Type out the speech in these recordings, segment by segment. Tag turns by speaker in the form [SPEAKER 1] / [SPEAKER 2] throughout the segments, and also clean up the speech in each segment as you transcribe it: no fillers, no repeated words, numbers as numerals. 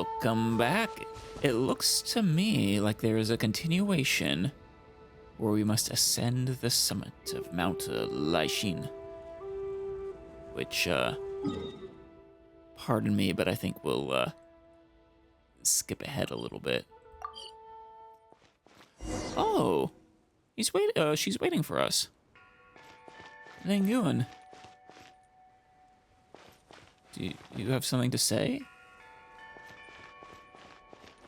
[SPEAKER 1] Welcome back. It looks to me like there is a continuation where we must ascend the summit of Mount Laishin. Which, pardon me, but I think we'll skip ahead a little bit. Oh, she's waiting for us. Ling Yuan. Do you have something to say?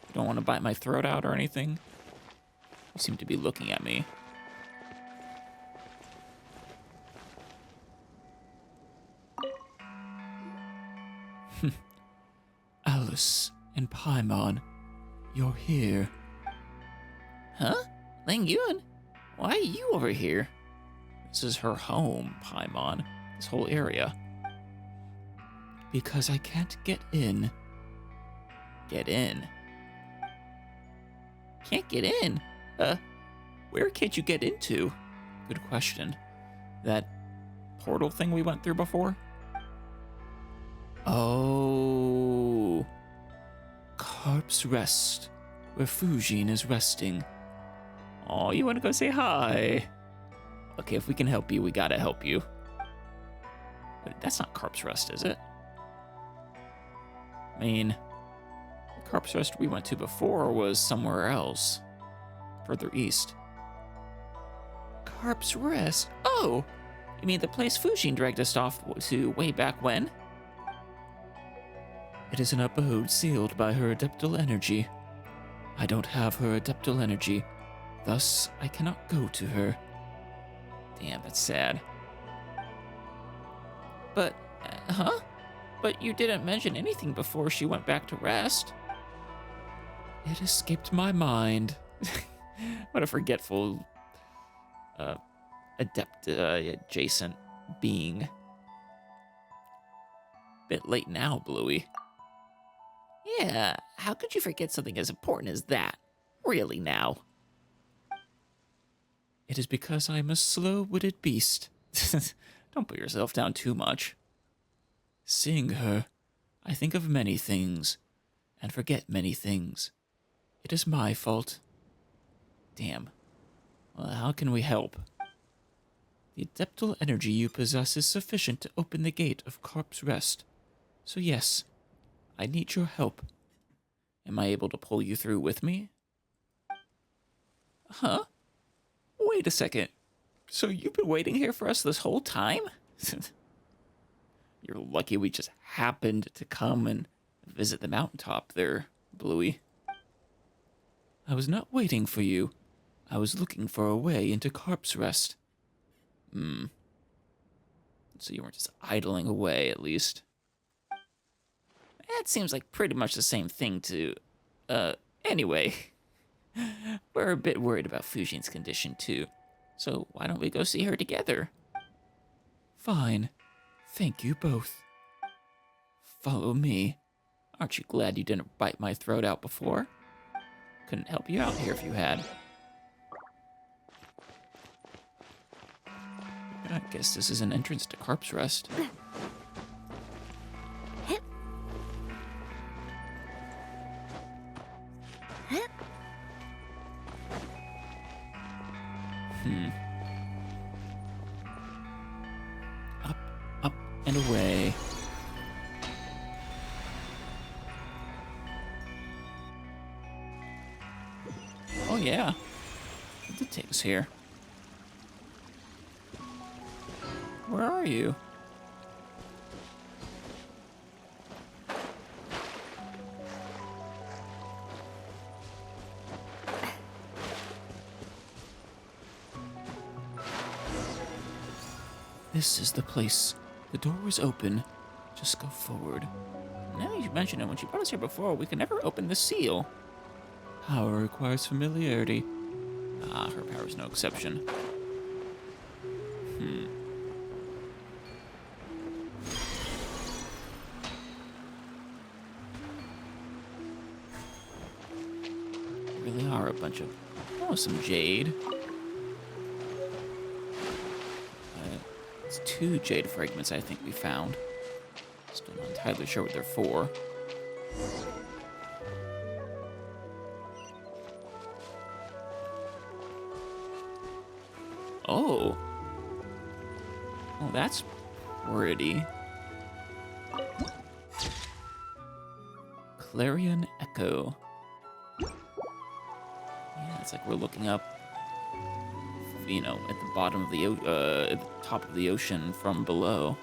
[SPEAKER 1] You don't want to bite my throat out or anything? You seem to be looking at me. Alice and Paimon, you're here. Huh? Ling Yuan? Why are you over here? This is her home, Paimon. This whole area. Because I can't get in. Get in? Can't get in? Where can't you get into? Good question. That portal thing we went through before? Oh. Carp's Rest, where Fujin is resting. Oh, you want to go say hi? Okay, if we can help you, we gotta help you. But that's not Carp's Rest, is it? I mean, the Carp's Rest we went to before was somewhere else. Further east. Carp's Rest? Oh! You mean the place Fujin dragged us off to way back when? It is an abode sealed by her adeptal energy. I don't have her adeptal energy, thus I cannot go to her. Damn, that's sad. But, huh? But you didn't mention anything before she went back to rest. It escaped my mind. What a forgetful, adept, adjacent being. Bit late now, Bluey. Yeah, how could you forget something as important as that? Really now? It is because I am a slow-witted beast. Don't put yourself down too much. Seeing her, I think of many things, and forget many things. It is my fault. Damn. Well, how can we help? The adeptal energy you possess is sufficient to open the gate of Carp's Rest. So yes, I need your help. Am I able to pull you through with me? Huh? Wait a second. So you've been waiting here for us this whole time? You're lucky we just happened to come and visit the mountaintop there, Bluey. I was not waiting for you. I was looking for a way into Carp's Rest. So you weren't just idling away, at least. That seems like pretty much the same thing to... Anyway. We're a bit worried about Fujin's condition, too. So why don't we go see her together? Fine. Thank you both. Follow me. Aren't you glad you didn't bite my throat out before? Couldn't help you out here if you had. I guess this is an entrance to Carp's Rest. Up and away. Oh yeah, it did take us here. Where are you? This is the place. The door is open. Just go forward. Now you mention it, when she brought us here before, we could never open the seal. Power requires familiarity. Ah, her power's no exception. Really are a bunch of... Oh, some jade. It's 2 jade fragments I think we found. Still not entirely sure what they're for. Oh. Oh, that's pretty. Clarion Echo. Yeah, it's like we're looking up, you know, at the bottom of the at the top of the ocean from below.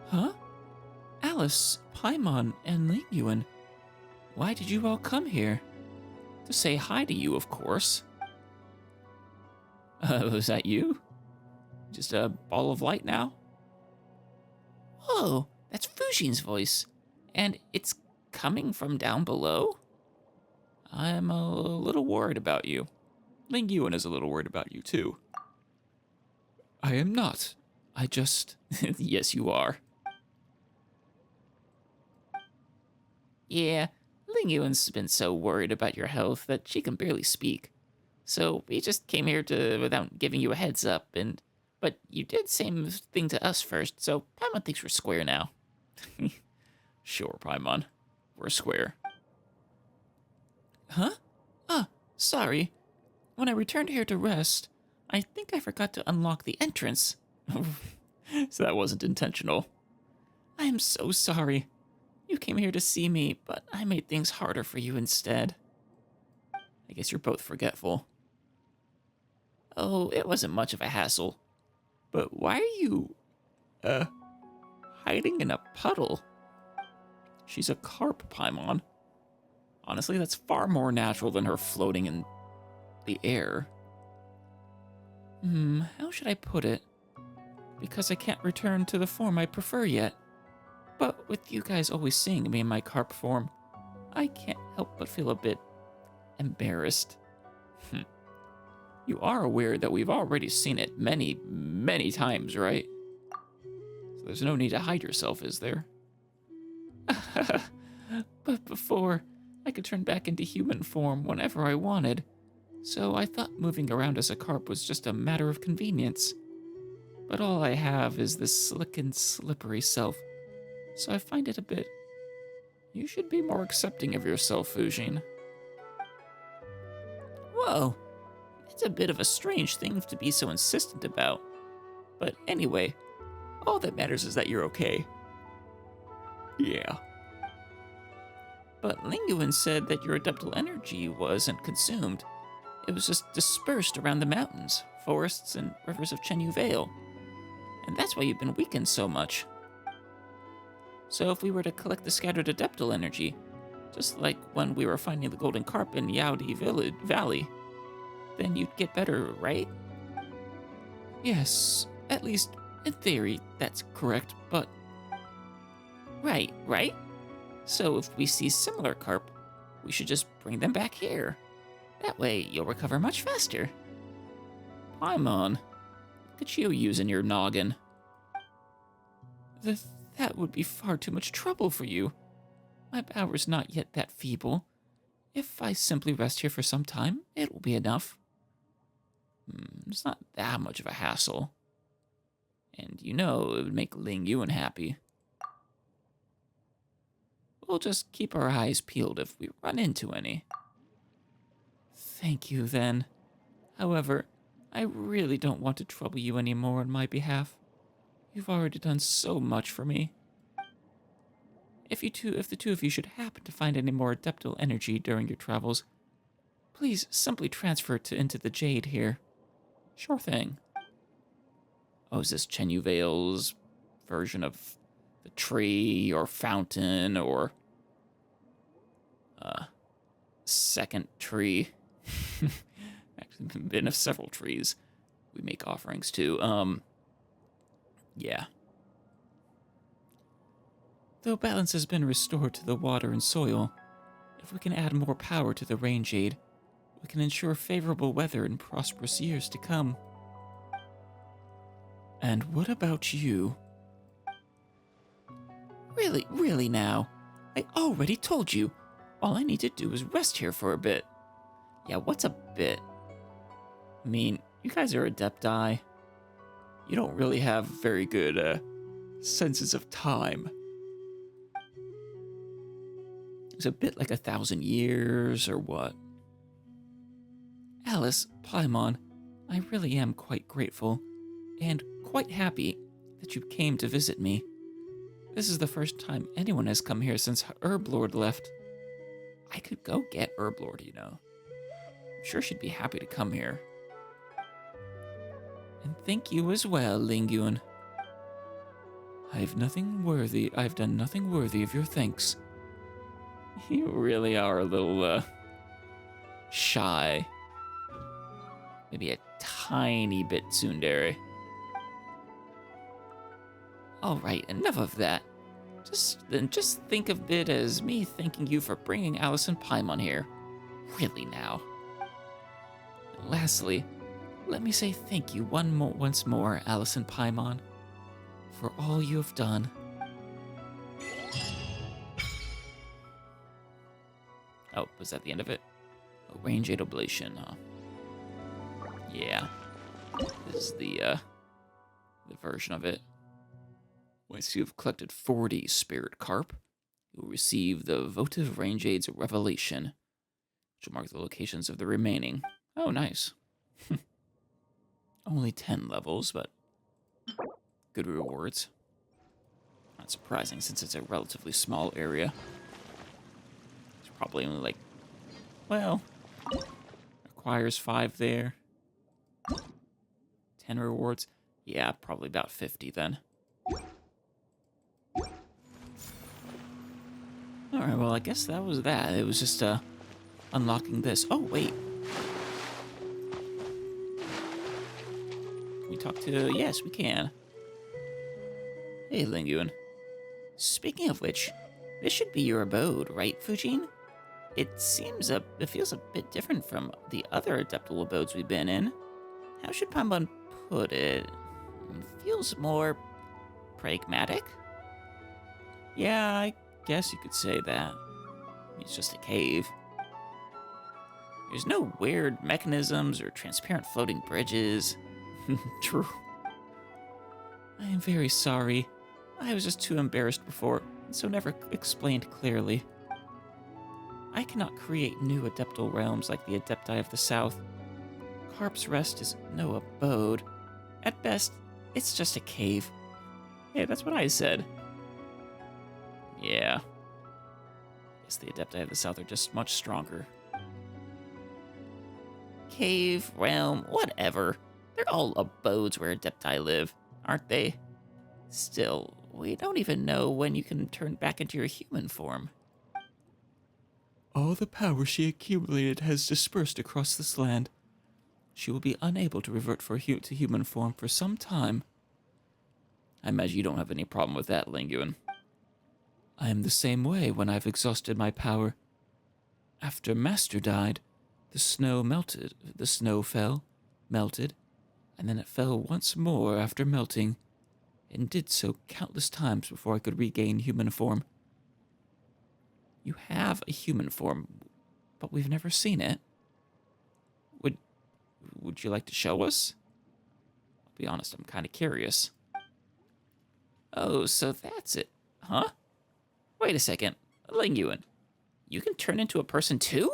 [SPEAKER 1] Huh? Alice, Paimon, and Lingyuan. Why did you all come here? To say hi to you, of course. Was that you? Just a ball of light now? Whoa, that's Fujin's voice. And it's coming from down below? I'm a little worried about you. Lingyuan is a little worried about you, too. I am not. I just... Yes, you are. Yeah, Lingyuan's been so worried about your health that she can barely speak. So we just came here without giving you a heads up, but you did same thing to us first, so Paimon thinks we're square now. Sure, Paimon. We're square. Huh? Ah, sorry. When I returned here to rest, I think I forgot to unlock the entrance. So that wasn't intentional. I am so sorry. You came here to see me, but I made things harder for you instead. I guess you're both forgetful. Oh, it wasn't much of a hassle. But why are you, hiding in a puddle? She's a carp, Paimon. Honestly, that's far more natural than her floating in the air. How should I put it? Because I can't return to the form I prefer yet. But with you guys always seeing me in my carp form, I can't help but feel a bit embarrassed. You are aware that we've already seen it many, many times, right? So there's no need to hide yourself, is there? But before, I could turn back into human form whenever I wanted, so I thought moving around as a carp was just a matter of convenience. But all I have is this slick and slippery self, so I find it a bit... You should be more accepting of yourself, Fujin. Whoa, it's a bit of a strange thing to be so insistent about. But anyway, all that matters is that you're okay. Yeah. But Lingyuan said that your adeptal energy wasn't consumed. It was just dispersed around the mountains, forests, and rivers of Chenyu Vale. And that's why you've been weakened so much. So if we were to collect the scattered adeptal energy, just like when we were finding the golden carp in Yaodi Valley, then you'd get better, right? Yes, at least in theory, that's correct, but... Right? So if we see similar carp, we should just bring them back here. That way, you'll recover much faster. Paimon, look at you using your noggin. That would be far too much trouble for you. My power's not yet that feeble. If I simply rest here for some time, it will be enough. It's not that much of a hassle. And you know it would make Lingyuan happy. We'll just keep our eyes peeled if we run into any. Thank you, then. However, I really don't want to trouble you anymore on my behalf. You've already done so much for me. If the two of you should happen to find any more adeptal energy during your travels, please simply transfer it into the jade here. Sure thing. Oh, is this Chenyu Vale's version of the tree or fountain or second tree? Actually, been of several trees we make offerings to. Yeah. Though balance has been restored to the water and soil, if we can add more power to the rain jade, we can ensure favorable weather in prosperous years to come. And what about you? Really now? I already told you. All I need to do is rest here for a bit. Yeah, what's a bit? I mean, You guys are Adepti. You don't really have very good senses of time. It's a bit like 1,000 years or what? Alice, Paimon, I really am quite grateful and quite happy that you came to visit me. This is the first time anyone has come here since Herblord left. I could go get Herblord, you know. I'm sure she'd be happy to come here. And thank you as well, Lingyun. I've done nothing worthy of your thanks. You really are a little, shy. Maybe a tiny bit tsundere. Alright, enough of that. Just think of it as me thanking you for bringing Alice and Paimon here. Really now. And lastly, let me say thank you once more, Alice and Paimon, for all you have done. Oh, was that the end of it? Oh, range 8 oblation, huh? Yeah. This is the version of it. Once you've collected 40 Spirit Carp, you'll receive the Votive Range Aid's Revelation, which will mark the locations of the remaining. Oh, nice. Only 10 levels, but good rewards. Not surprising since it's a relatively small area. It's probably only like, well, requires 5 there. 10 rewards? Yeah, probably about 50 then. Alright, well, I guess that was that. It was just, unlocking this. Oh, wait. Can we talk to... Yes, we can. Hey, Lingyun. Speaking of which, this should be your abode, right, Fujin? It feels a bit different from the other adeptal abodes we've been in. How should Paimon put it? It feels more pragmatic? Yeah, I guess you could say that. It's just a cave. There's no weird mechanisms or transparent floating bridges. True. I am very sorry. I was just too embarrassed before, and so never explained clearly. I cannot create new adeptal realms like the Adepti of the South. Carp's Rest is no abode. At best, it's just a cave. Hey, that's what I said. Yeah. Guess the Adepti of the South are just much stronger. Cave, realm, whatever. They're all abodes where Adepti live, aren't they? Still, we don't even know when you can turn back into your human form. All the power she accumulated has dispersed across this land. She will be unable to revert to human form for some time. I imagine you don't have any problem with that, Lingyun. I am the same way when I've exhausted my power. After Master died, the snow fell, melted, and then it fell once more after melting, and did so countless times before I could regain human form. You have a human form, but we've never seen it. Would you like to show us? I'll be honest, I'm kind of curious. Oh, so that's it, huh? Wait a second, Lingyun, you can turn into a person too?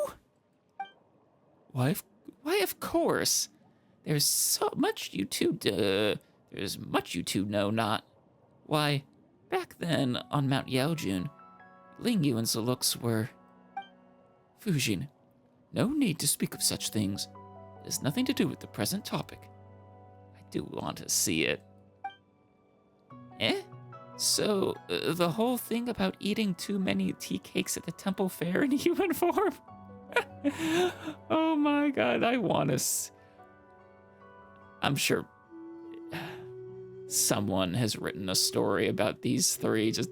[SPEAKER 1] Why, of course. There's so much you two know not. Why, back then on Mount Yaojun, Lingyun's looks were... Fujin, no need to speak of such things. It has nothing to do with the present topic. I do want to see it. Eh? So, the whole thing about eating too many tea cakes at the temple fair in human form? Oh my god, I want to... I'm sure someone has written a story about these three just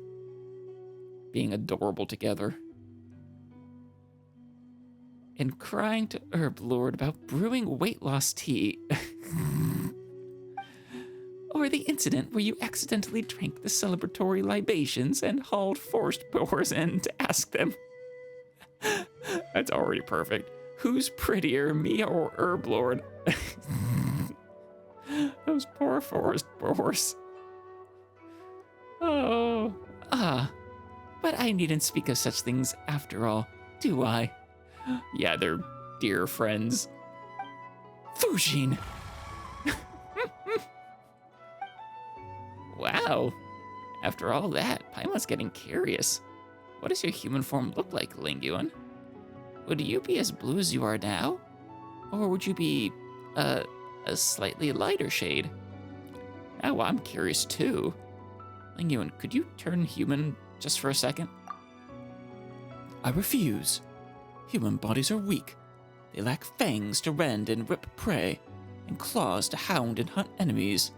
[SPEAKER 1] being adorable together. And crying to Herblord about brewing weight loss tea. Or the incident where you accidentally drank the celebratory libations and hauled forced boars in to ask them. That's already perfect. Who's prettier, me or Herblord? those poor forest boars. Oh, but I needn't speak of such things after all, do I? Yeah, they're dear friends. Fujin! Wow. After all that, Paimon's getting curious. What does your human form look like, Linguan? Would you be as blue as you are now? Or would you be, a slightly lighter shade? Now I'm curious too. Linguan, could you turn human just for a second? I refuse. Human bodies are weak. They lack fangs to rend and rip prey, and claws to hound and hunt enemies.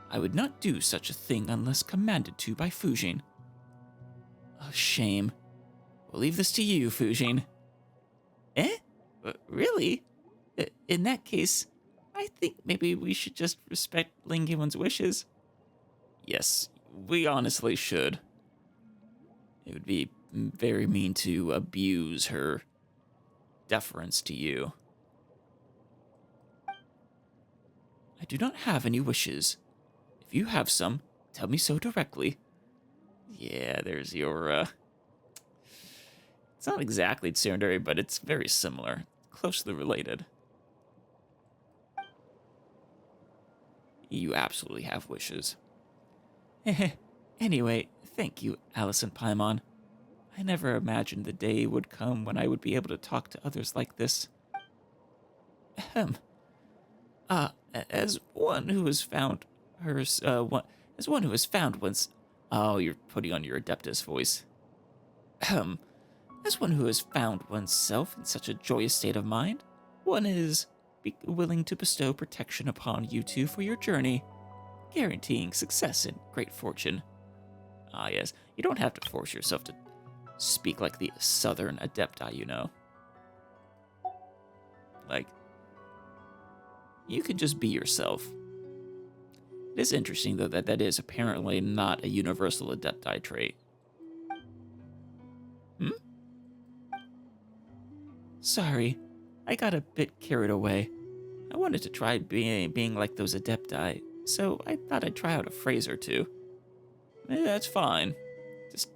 [SPEAKER 1] I would not do such a thing unless commanded to by Fujin. A shame. We'll leave this to you, Fujin. Eh? Really? In that case, I think maybe we should just respect Linguan's wishes. Yes, we honestly should. It would be very mean to abuse her deference to you. I do not have any wishes. If you have some, tell me so directly. Yeah, there's your, It's not exactly tsundere, but it's very similar. Closely related. You absolutely have wishes. Anyway, thank you, Alice and Paimon. I never imagined the day would come when I would be able to talk to others like this. Ahem. As one who has found as one who has found once... Oh, you're putting on your Adeptus voice. As one who has found oneself in such a joyous state of mind, one is willing to bestow protection upon you two for your journey, guaranteeing success and great fortune. Ah, yes, you don't have to force yourself to speak like the Southern Adepti, you know. Like, you can just be yourself. It is interesting, though, that is apparently not a universal Adepti trait. Sorry, I got a bit carried away. I wanted to try being like those Adepti, so I thought I'd try out a phrase or two. That's fine. Just,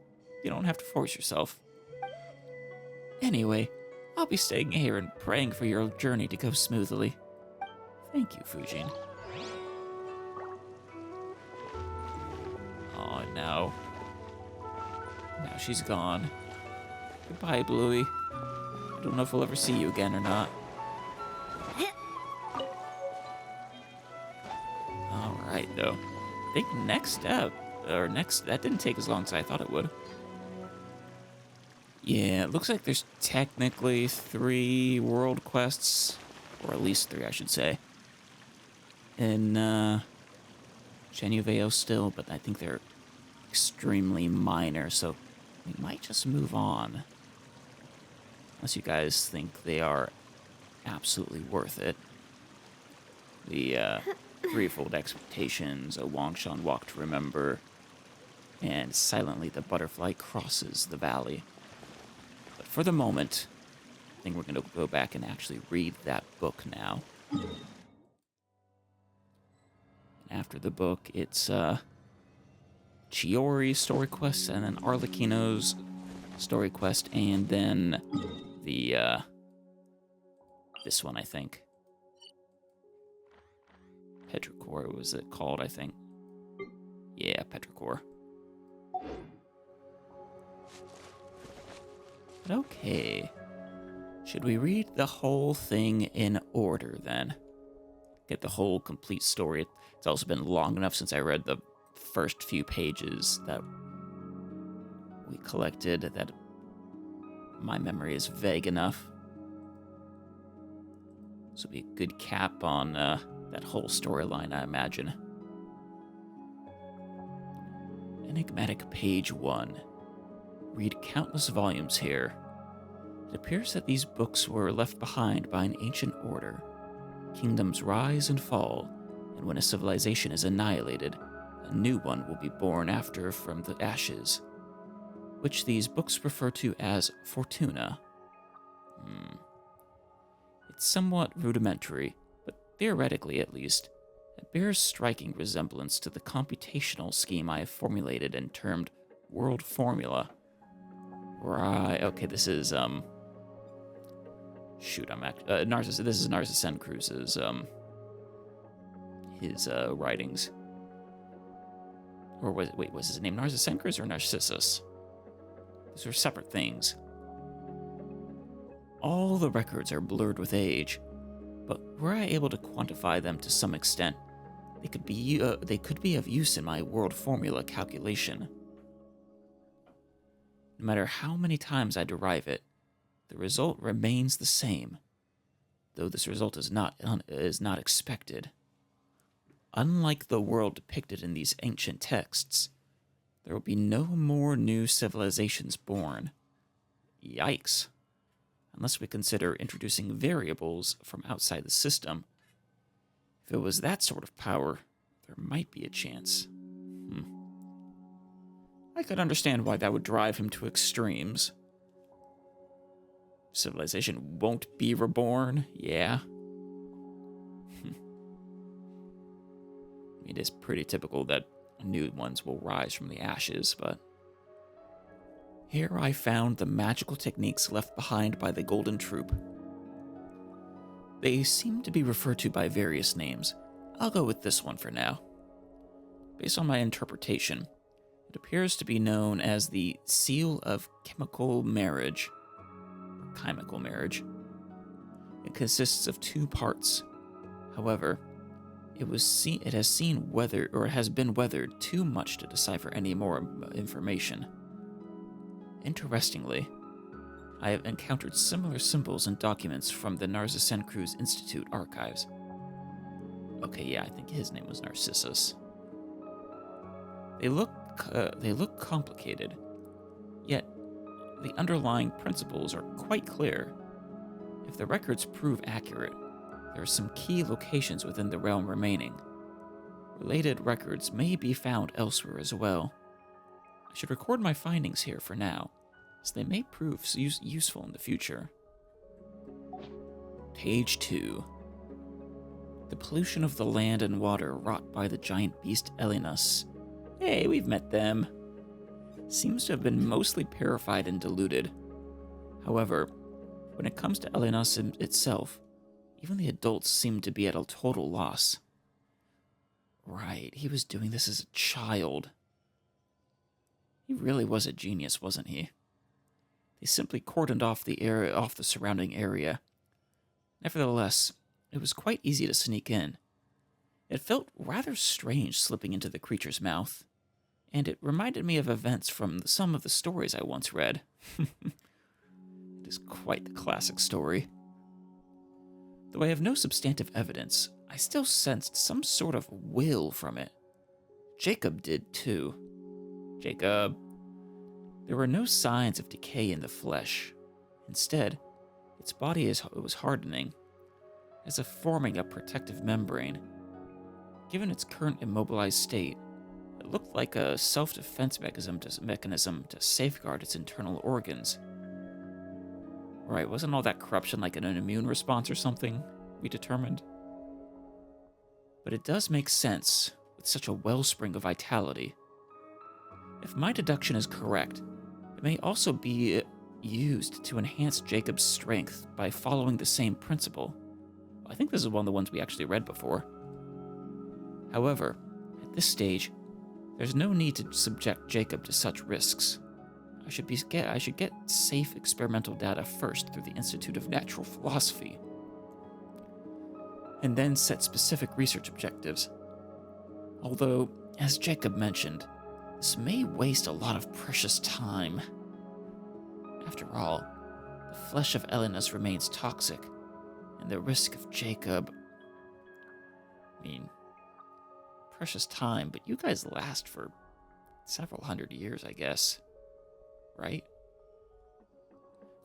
[SPEAKER 1] you don't have to force yourself. Anyway, I'll be staying here and praying for your journey to go smoothly. Thank you, Fujin. Oh, no. Now she's gone. Goodbye, Bluey. I don't know if we'll ever see you again or not. Alright, though. I think that didn't take as long as I thought it would. Yeah, it looks like there's technically 3 world quests, or at least 3, I should say, in Genuveo still, but I think they're extremely minor, so we might just move on. Unless you guys think they are absolutely worth it. The Threefold Expectations, A Wangshan Walk to Remember, and Silently the Butterfly Crosses the Valley. But for the moment, I think we're going to go back and actually read that book now. And after the book, it's Chiori's story quest, and then Arlecchino's story quest, and then the this one, I think. Petrichor was it called, I think. Yeah, Petrichor. But okay. Should we read the whole thing in order, then? Get the whole complete story. It's also been long enough since I read the first few pages that we collected that my memory is vague enough. This will be a good cap on that whole storyline, I imagine. Enigmatic Page 1. Read countless volumes here. It appears that these books were left behind by an ancient order. Kingdoms rise and fall, and when a civilization is annihilated, a new one will be born after from the ashes, which these books refer to as Fortuna. It's somewhat rudimentary, but theoretically at least, It bears striking resemblance to the computational scheme I have formulated and termed World Formula. Right, okay, this is, shoot, this is Narcissus Sencruz's, his, writings. Or was his name Narcissus Sencruz or Narcissus? Those are separate things. All the records are blurred with age, but were I able to quantify them to some extent, they could be of use in my world formula calculation. No matter how many times I derive it, the result remains the same, though this result is not expected. Unlike the world depicted in these ancient texts, there will be no more new civilizations born. Yikes. Unless we consider introducing variables from outside the system. If it was that sort of power, there might be a chance. I could understand why that would drive him to extremes. Civilization won't be reborn, yeah. It is pretty typical that new ones will rise from the ashes, but... Here I found the magical techniques left behind by the Golden Troop. They seem to be referred to by various names. I'll go with this one for now. Based on my interpretation, it appears to be known as the Seal of Chemical Marriage. Or Chemical Marriage. It consists of 2 parts. However, it has been weathered too much to decipher any more information. Interestingly, I have encountered similar symbols and documents from the Narcissus Sencruz Institute archives. Okay, yeah, I think his name was Narcissus. They look complicated, yet the underlying principles are quite clear. If the records prove accurate, there are some key locations within the realm remaining. Related records may be found elsewhere as well. I should record my findings here for now, as they may prove useful in the future. Page 2. The pollution of the land and water wrought by the giant beast Elenus. Hey, we've met them. Seems to have been mostly purified and diluted. However, when it comes to Elenus itself, even the adults seem to be at a total loss. Right, he was doing this as a child. He really was a genius, wasn't he? They simply cordoned off the surrounding area. Nevertheless, it was quite easy to sneak in. It felt rather strange slipping into the creature's mouth, and it reminded me of events from some of the stories I once read. It is quite the classic story. Though I have no substantive evidence, I still sensed some sort of will from it. Jacob did too. Jacob. There were no signs of decay in the flesh. Instead, its body was hardening, as if forming a protective membrane. Given its current immobilized state, it looked like a self-defense mechanism to safeguard its internal organs. Right, wasn't all that corruption like an immune response or something, we determined? But it does make sense, with such a wellspring of vitality. If my deduction is correct, it may also be used to enhance Jacob's strength by following the same principle. I think this is one of the ones we actually read before. However, at this stage, there's no need to subject Jacob to such risks. I should get safe experimental data first through the Institute of Natural Philosophy, and then set specific research objectives. Although, as Jacob mentioned, this may waste a lot of precious time. After all, the flesh of Elenus remains toxic, and the risk of Jacob... precious time, but you guys last for several hundred years, I guess. Right?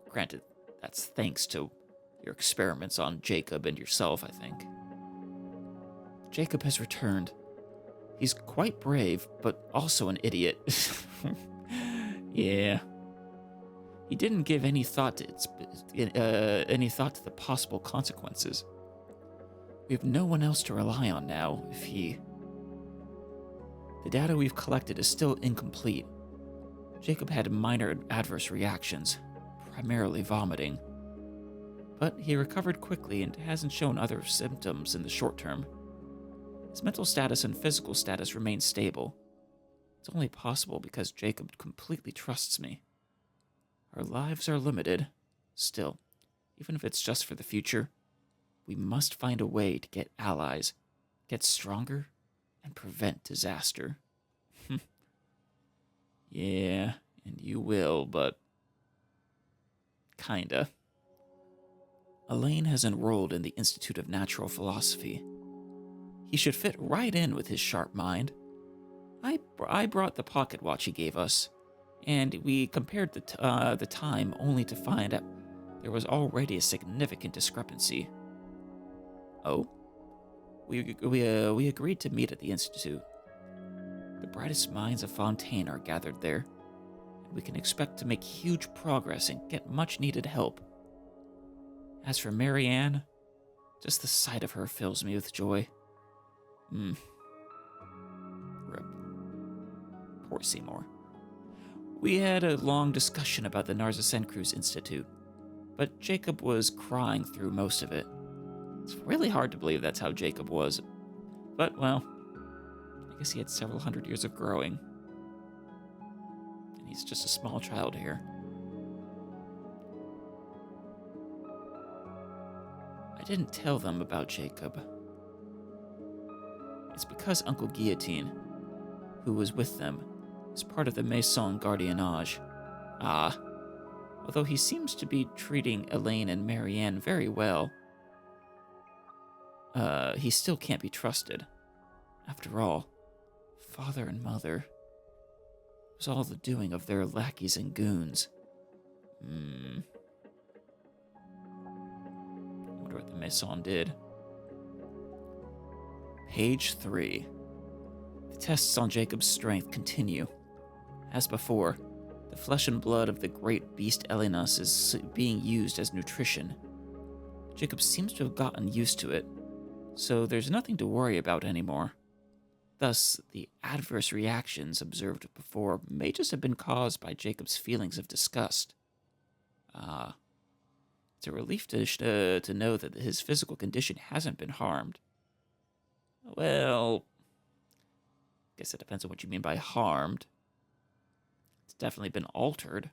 [SPEAKER 1] Granted, that's thanks to your experiments on Jacob and yourself, I think. Jacob has returned. He's quite brave, but also an idiot. Yeah. He didn't give any thought to the possible consequences. We have no one else to rely on now if he... The data we've collected is still incomplete. Jacob had minor adverse reactions, primarily vomiting. But he recovered quickly and hasn't shown other symptoms in the short term. His mental status and physical status remain stable. It's only possible because Jacob completely trusts me. Our lives are limited. Still, even if it's just for the future, we must find a way to get allies, get stronger, and prevent disaster. Yeah, and you will, but... kinda. Elaine has enrolled in the Institute of Natural Philosophy. He should fit right in with his sharp mind. I brought the pocket watch he gave us, and we compared the time only to find out there was already a significant discrepancy. Oh? We agreed to meet at the Institute. The brightest minds of Fontaine are gathered there, and we can expect to make huge progress and get much-needed help. As for Marianne, just the sight of her fills me with joy. Rip. Poor Seymour. We had a long discussion about the Narza-Sencruz Institute, but Jacob was crying through most of it. It's really hard to believe that's how Jacob was. But, well, I guess he had several hundred years of growing. And he's just a small child here. I didn't tell them about Jacob. It's because Uncle Guillotine, who was with them, is part of the Maison Gardiennage. Although he seems to be treating Elaine and Marianne very well, he still can't be trusted. After all, father and mother, it was all the doing of their lackeys and goons. I wonder what the Maison did. Page 3. The tests on Jacob's strength continue. As before, the flesh and blood of the great beast Elenus is being used as nutrition. Jacob seems to have gotten used to it, so there's nothing to worry about anymore. Thus, the adverse reactions observed before may just have been caused by Jacob's feelings of disgust. It's a relief to know that his physical condition hasn't been harmed. Well, I guess it depends on what you mean by harmed. It's definitely been altered.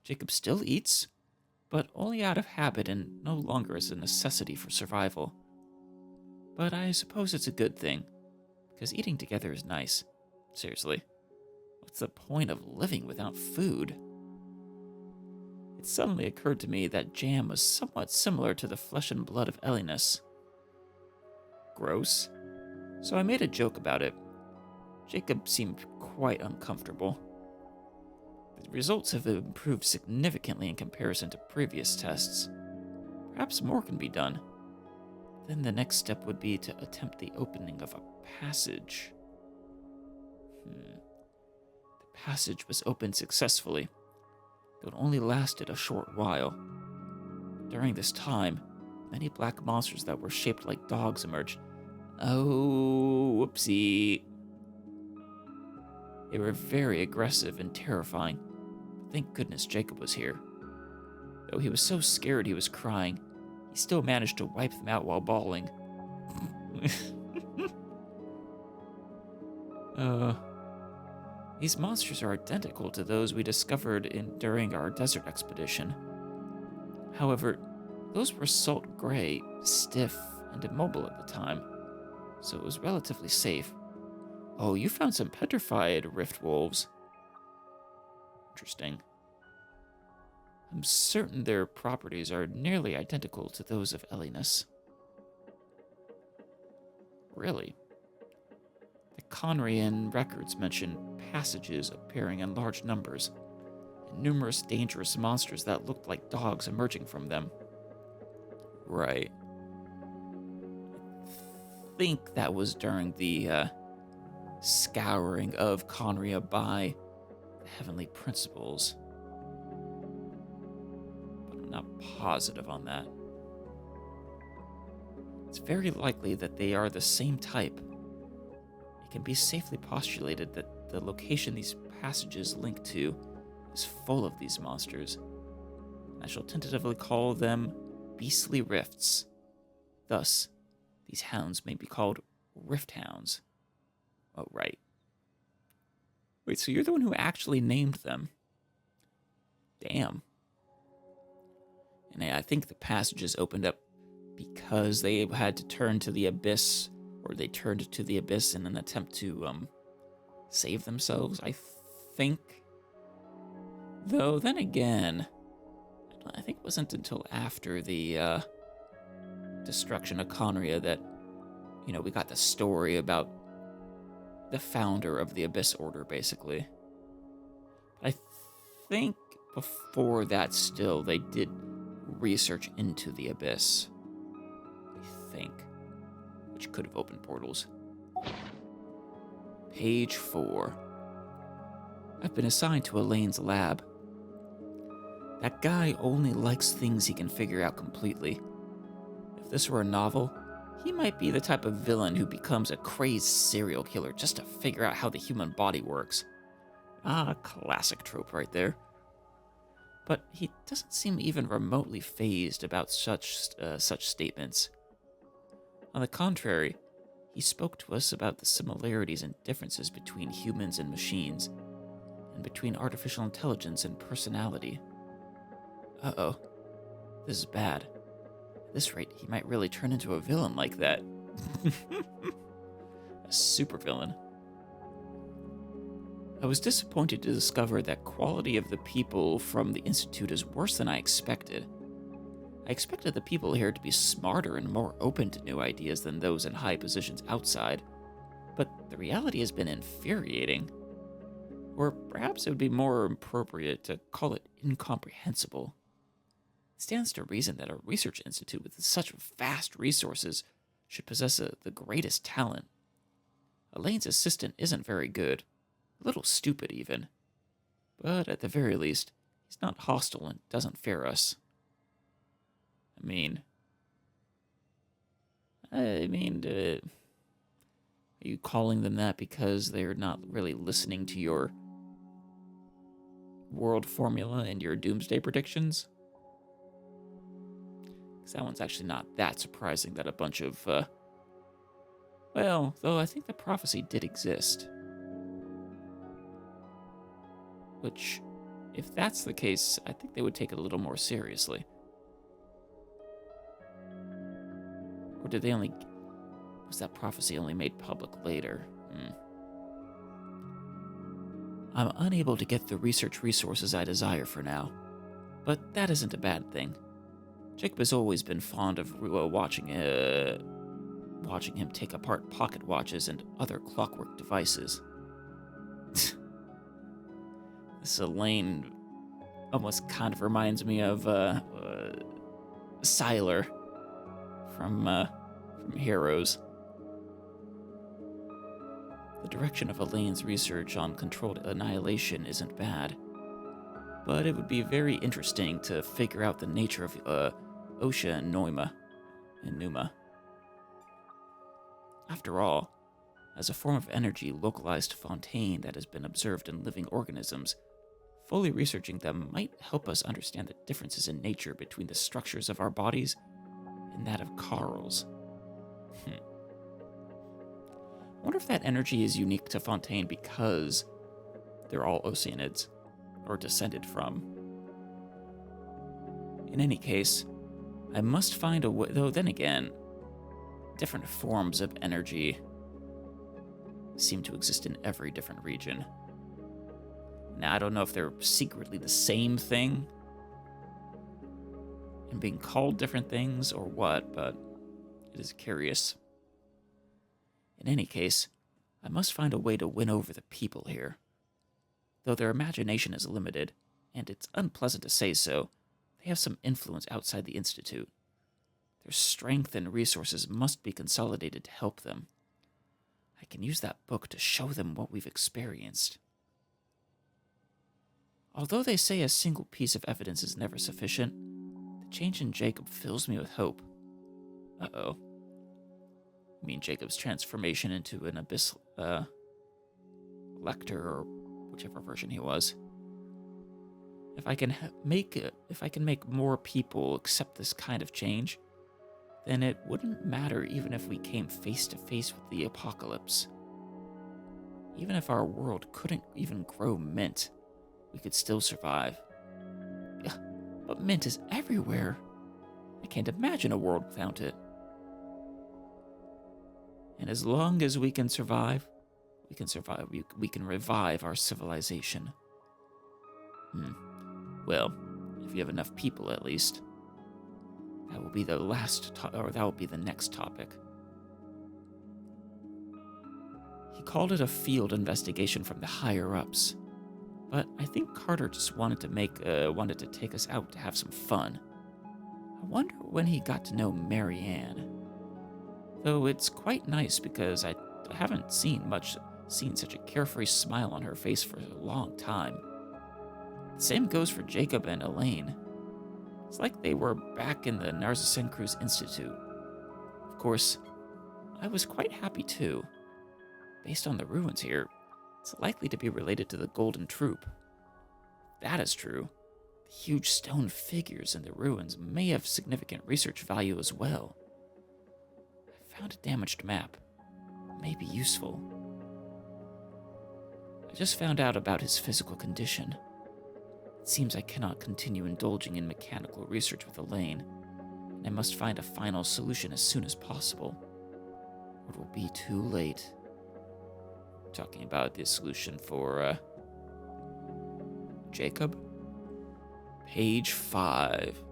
[SPEAKER 1] Jacob still eats, but only out of habit and no longer as a necessity for survival. But I suppose it's a good thing, because eating together is nice. Seriously, what's the point of living without food? It suddenly occurred to me that jam was somewhat similar to the flesh and blood of Elenus. Gross. So I made a joke about it. Jacob seemed quite uncomfortable. The results have improved significantly in comparison to previous tests. Perhaps more can be done. Then the next step would be to attempt the opening of a passage. The passage was opened successfully, though it only lasted a short while. During this time, many black monsters that were shaped like dogs emerged. Oh, whoopsie. They were very aggressive and terrifying. Thank goodness Jacob was here. Though he was so scared he was crying, he still managed to wipe them out while bawling. These monsters are identical to those we discovered during our desert expedition. However, those were salt gray, stiff, and immobile at the time, so it was relatively safe. Oh, you found some petrified rift wolves. Interesting. I'm certain their properties are nearly identical to those of Elenus. Really? The Conrian records mention passages appearing in large numbers, and numerous dangerous monsters that looked like dogs emerging from them. Right. I think that was during the scouring of Conria by the Heavenly Principles. But I'm not positive on that. It's very likely that they are the same type. It can be safely postulated that the location these passages link to is full of these monsters. I shall tentatively call them beastly rifts. Thus, these hounds may be called rift hounds. Oh, right. Wait, so you're the one who actually named them? Damn. And I think the passages opened up because they had to turn to the abyss, or they turned to the abyss in an attempt to save themselves, I think. Though, then again, I think it wasn't until after the destruction of Conria that, we got the story about the founder of the Abyss Order, basically. I think before that still, they did research into the Abyss. I think. Which could have opened portals. Page 4. I've been assigned to Elaine's lab. That guy only likes things he can figure out completely. If this were a novel, he might be the type of villain who becomes a crazed serial killer just to figure out how the human body works. Ah, classic trope right there. But he doesn't seem even remotely fazed about such statements. On the contrary, he spoke to us about the similarities and differences between humans and machines, and between artificial intelligence and personality. Uh-oh. This is bad. At this rate, he might really turn into a villain like that. A supervillain. I was disappointed to discover that quality of the people from the Institute is worse than I expected. I expected the people here to be smarter and more open to new ideas than those in high positions outside, but the reality has been infuriating. Or perhaps it would be more appropriate to call it incomprehensible. It stands to reason that a research institute with such vast resources should possess the greatest talent. Elaine's assistant isn't very good, a little stupid even, but at the very least, he's not hostile and doesn't fear us. Are you calling them that because they're not really listening to your world formula and your doomsday predictions? Because that one's actually not that surprising that a bunch of, though I think the prophecy did exist. Which, if that's the case, I think they would take it a little more seriously. Or did they was that prophecy only made public later? I'm unable to get the research resources I desire for now, but that isn't a bad thing. Jacob has always been fond of watching him take apart pocket watches and other clockwork devices. This Elaine almost kind of reminds me of Sylar from Heroes. The direction of Elaine's research on controlled annihilation isn't bad, but it would be very interesting to figure out the nature of Osha and Numa. After all, as a form of energy localized to Fontaine that has been observed in living organisms, fully researching them might help us understand the differences in nature between the structures of our bodies and that of Carl's. I wonder if that energy is unique to Fontaine because they're all Oceanids, or descended from. In any case, I must find a way, though then again, different forms of energy seem to exist in every different region. Now, I don't know if they're secretly the same thing and being called different things or what, but it is curious. In any case, I must find a way to win over the people here. Though their imagination is limited, and it's unpleasant to say so, they have some influence outside the Institute. Their strength and resources must be consolidated to help them. I can use that book to show them what we've experienced. Although they say a single piece of evidence is never sufficient, the change in Jacob fills me with hope. Uh-oh. mean Jacob's transformation into an abyss lector, or whichever version he was. If I can make more people accept this kind of change, then it wouldn't matter even if we came face to face with the apocalypse. Even if our world couldn't even grow mint, we could still survive. Ugh, but mint is everywhere. I can't imagine a world without it. And as long as we can survive, we can revive our civilization. Well, if you have enough people at least. That will be the that will be the next topic. He called it a field investigation from the higher-ups, but I think Carter just wanted to take us out to have some fun. I wonder when he got to know Marianne. Though it's quite nice because I haven't seen such a carefree smile on her face for a long time. The same goes for Jacob and Elaine. It's like they were back in the Narcissan Cruz Institute. Of course, I was quite happy too. Based on the ruins here, it's likely to be related to the Golden Troop. If that is true, the huge stone figures in the ruins may have significant research value as well. I found a damaged map. It may be useful. I just found out about his physical condition. It seems I cannot continue indulging in mechanical research with Elaine, and I must find a final solution as soon as possible, or it will be too late. Talking about the solution for, Jacob? Page 5.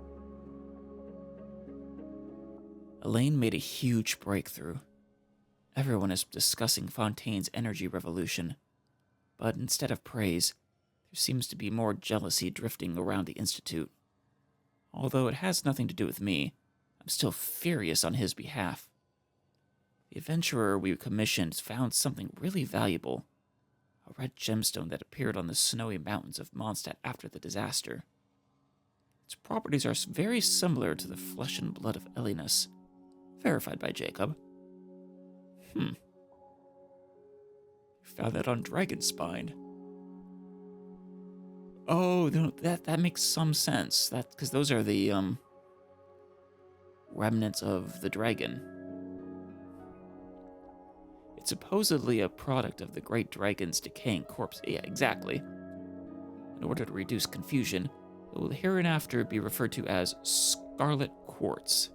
[SPEAKER 1] Elaine made a huge breakthrough. Everyone is discussing Fontaine's energy revolution, but instead of praise, there seems to be more jealousy drifting around the Institute. Although it has nothing to do with me, I'm still furious on his behalf. The adventurer we commissioned found something really valuable, a red gemstone that appeared on the snowy mountains of Mondstadt after the disaster. Its properties are very similar to the flesh and blood of Elinus, verified by Jacob. You found that on Dragonspine. Oh, that makes some sense. Because those are the remnants of the dragon. It's supposedly a product of the great dragon's decaying corpse. Yeah, exactly. In order to reduce confusion, it will hereinafter be referred to as scarlet quartz.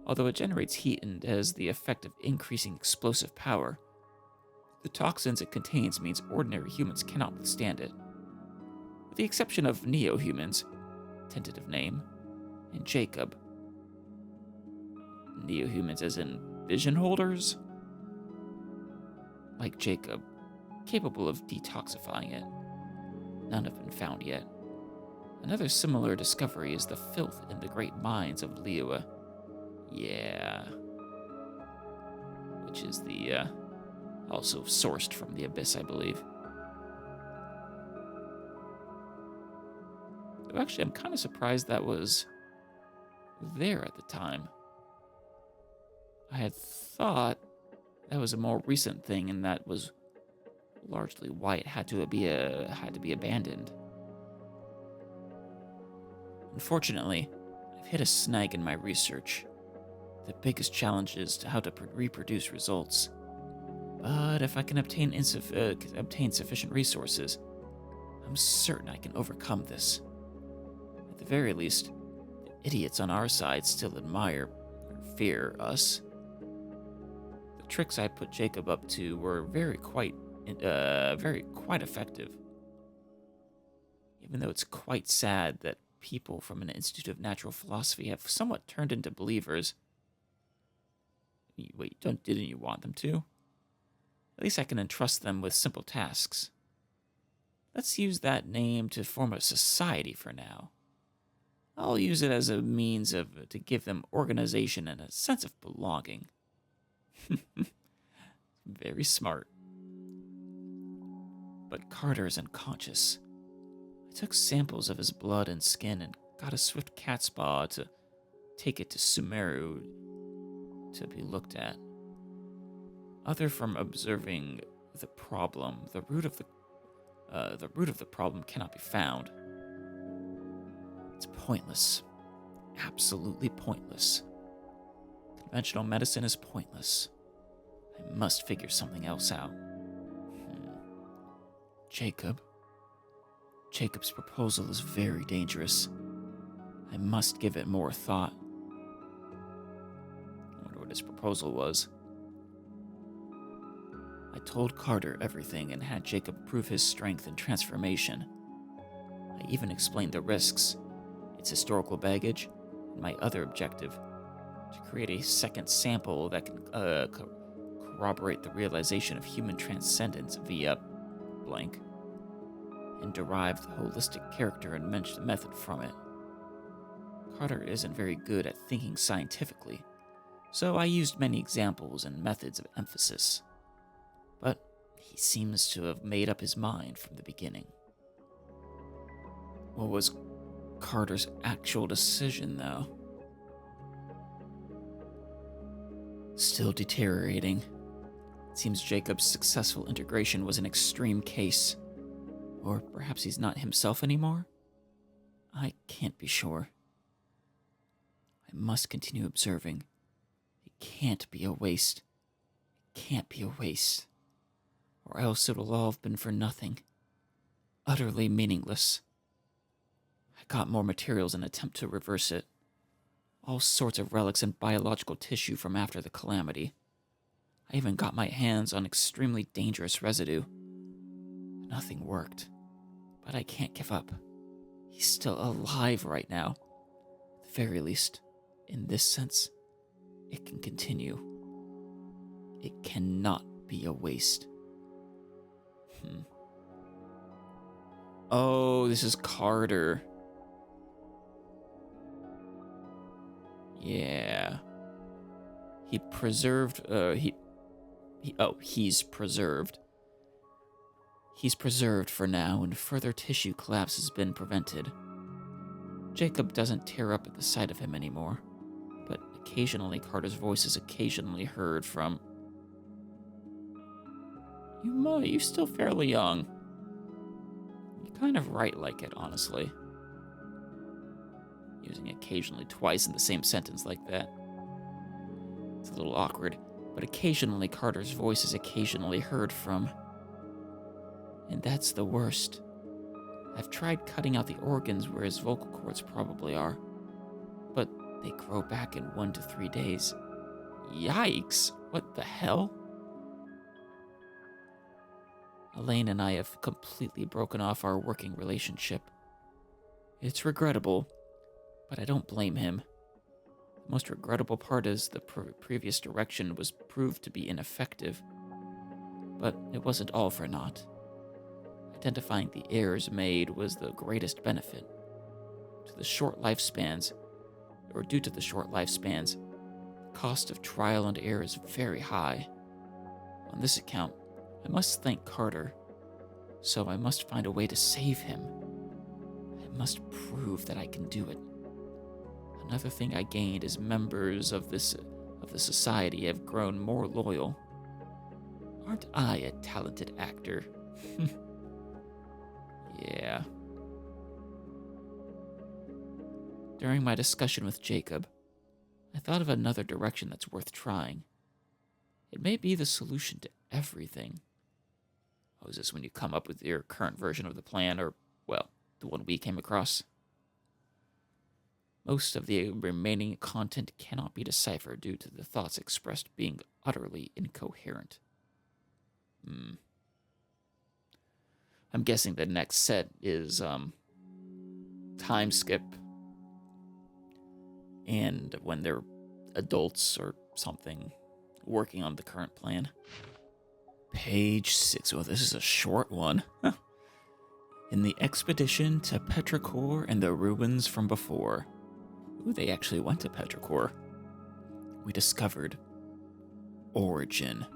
[SPEAKER 1] Although it generates heat and has the effect of increasing explosive power, the toxins it contains means ordinary humans cannot withstand it. With the exception of neo-humans, tentative name, and Jacob. Neo-humans as in vision holders? Like Jacob, capable of detoxifying it. None have been found yet. Another similar discovery is the filth in the great mines of Lioa. Yeah. Which is the, also sourced from the Abyss, I believe. Though actually, I'm kind of surprised that was there at the time. I had thought that was a more recent thing, and that was largely why it had to be abandoned. Unfortunately, I've hit a snag in my research. The biggest challenge is how to reproduce results. But if I can obtain sufficient resources, I'm certain I can overcome this. At the very least, the idiots on our side still admire or fear us. The tricks I put Jacob up to were quite effective. Even though it's quite sad that people from an Institute of Natural Philosophy have somewhat turned into believers. Wait, didn't you want them to? At least I can entrust them with simple tasks. Let's use that name to form a society for now. I'll use it as a means to give them organization and a sense of belonging. Very smart. But Carter is unconscious. I took samples of his blood and skin and got a swift cat spa to take it to Sumeru. to be looked at. Other from observing the problem, the root of the problem cannot be found. It's pointless. Absolutely pointless. Conventional medicine is pointless. I must figure something else out. Jacob's proposal is very dangerous. I must give it more thought. I wonder what his proposal was. I told Carter everything and had Jacob prove his strength and transformation. I even explained the risks, its historical baggage, and my other objective, to create a second sample that can corroborate the realization of human transcendence via blank, and derive the holistic character and method from it. Carter isn't very good at thinking scientifically, so I used many examples and methods of emphasis. But he seems to have made up his mind from the beginning. What was Carter's actual decision, though? Still deteriorating. It seems Jacob's successful integration was an extreme case. Or perhaps he's not himself anymore? I can't be sure. I must continue observing. It can't be a waste. It can't be a waste. Or else it'll all have been for nothing. Utterly meaningless. I got more materials in an attempt to reverse it. All sorts of relics and biological tissue from after the calamity. I even got my hands on extremely dangerous residue. Nothing worked. But I can't give up. He's still alive right now. At the very least, in this sense, it can continue. It cannot be a waste. Oh, this is Carter. Yeah. He preserved, he's preserved. He's preserved for now, and further tissue collapse has been prevented. Jacob doesn't tear up at the sight of him anymore, but occasionally Carter's voice is occasionally heard from... You're still fairly young. You kind of write like it, honestly. Using occasionally twice in the same sentence like that. It's a little awkward, but occasionally Carter's voice is occasionally heard from. And that's the worst. I've tried cutting out the organs where his vocal cords probably are, but they grow back in 1 to 3 days. Yikes! What the hell? Elaine and I have completely broken off our working relationship. It's regrettable, but I don't blame him. The most regrettable part is the previous direction was proved to be ineffective, but it wasn't all for naught. Identifying the errors made was the greatest benefit. Due to the short lifespans, the cost of trial and error is very high. On this account, I must thank Carter, so I must find a way to save him. I must prove that I can do it. Another thing I gained is members of the society have grown more loyal. Aren't I a talented actor? Yeah. During my discussion with Jacob, I thought of another direction that's worth trying. It may be the solution to everything. Oh, is this when you come up with your current version of the plan, or, well, the one we came across? Most of the remaining content cannot be deciphered due to the thoughts expressed being utterly incoherent. I'm guessing the next set is time skip, and when they're adults or something working on the current plan. Page 6. Oh, this is a short one. In the expedition to Petrichor and the ruins from before. Ooh, they actually went to Petrichor. We discovered origin.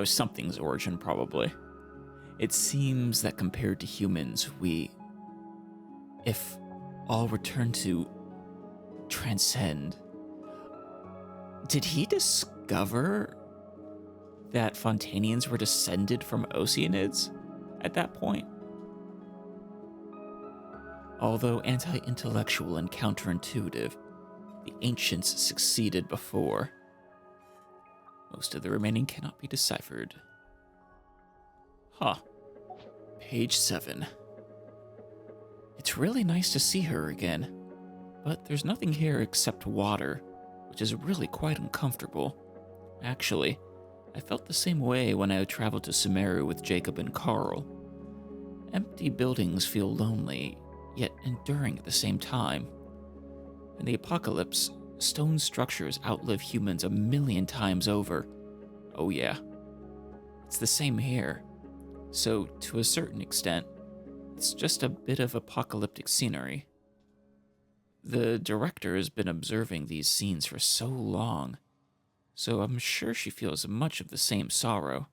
[SPEAKER 1] Something's origin, probably. It seems that compared to humans, if all return to Transcend. Did he discover that Fontanians were descended from Oceanids at that point? Although anti-intellectual and counterintuitive, the ancients succeeded before. Most of the remaining cannot be deciphered. Huh. Page 7. It's really nice to see her again, but there's nothing here except water, which is really quite uncomfortable. Actually, I felt the same way when I traveled to Sumeru with Jacob and Carl. Empty buildings feel lonely, yet enduring at the same time. In the apocalypse, stone structures outlive humans 1,000,000 times over. Oh yeah. It's the same here. So, to a certain extent, it's just a bit of apocalyptic scenery. The director has been observing these scenes for so long, so I'm sure she feels much of the same sorrow.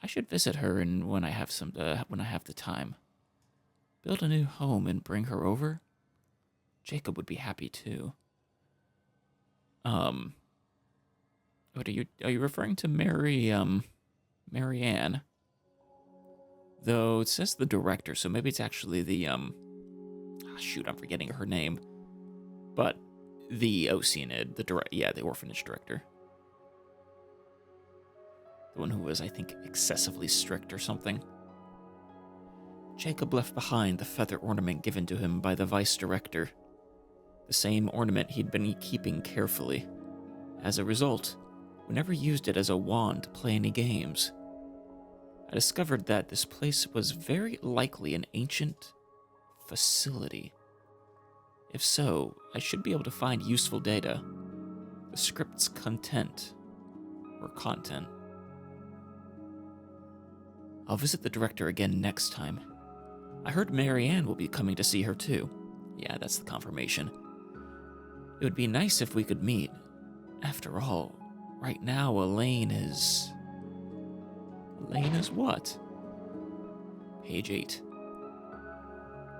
[SPEAKER 1] I should visit her when I have the time. Build a new home and bring her over. Jacob would be happy too. What are you referring to Marianne? Though it says the director, so maybe it's actually the shoot, I'm forgetting her name. But the Oceanid, the orphanage director. The one who was, I think, excessively strict or something. Jacob left behind the feather ornament given to him by the vice director. The same ornament he'd been keeping carefully. As a result, we never used it as a wand to play any games. I discovered that this place was very likely an ancient facility. If so, I should be able to find useful data. The script's content. I'll visit the director again next time. I heard Marianne will be coming to see her too. Yeah, that's the confirmation. It would be nice if we could meet. After all, right now Elaine is what? Page 8.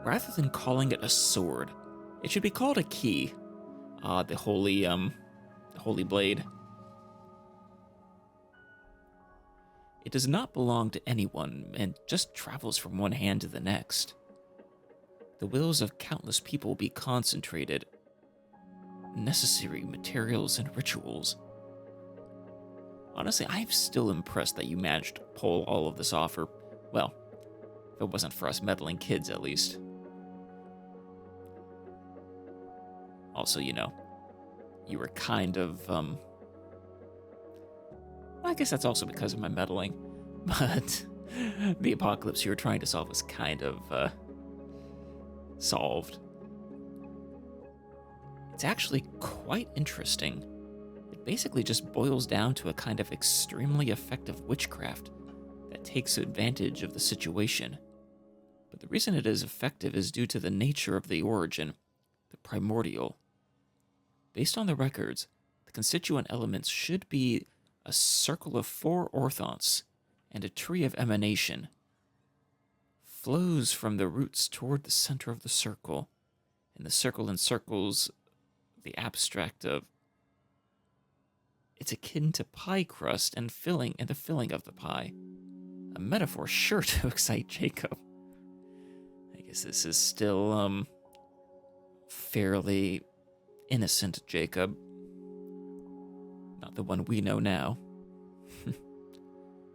[SPEAKER 1] Rather than calling it a sword, it should be called a key. The holy blade. It does not belong to anyone and just travels from one hand to the next. The wills of countless people will be concentrated. Necessary materials and rituals. Honestly, I'm still impressed that you managed to pull all of this off, or, well, if it wasn't for us meddling kids, at least. Also, you were kind of, I guess that's also because of my meddling, but the apocalypse you were trying to solve was kind of, solved. It's actually quite interesting. It basically just boils down to a kind of extremely effective witchcraft that takes advantage of the situation. But the reason it is effective is due to the nature of the origin, the primordial. Based on the records, the constituent elements should be a circle of 4 orthants and a tree of emanation. Flows from the roots toward the center of the circle, and the circle encircles the abstract of. It's akin to pie crust and the filling of the pie. A metaphor sure to excite Jacob. I guess this is still, fairly innocent Jacob. Not the one we know now.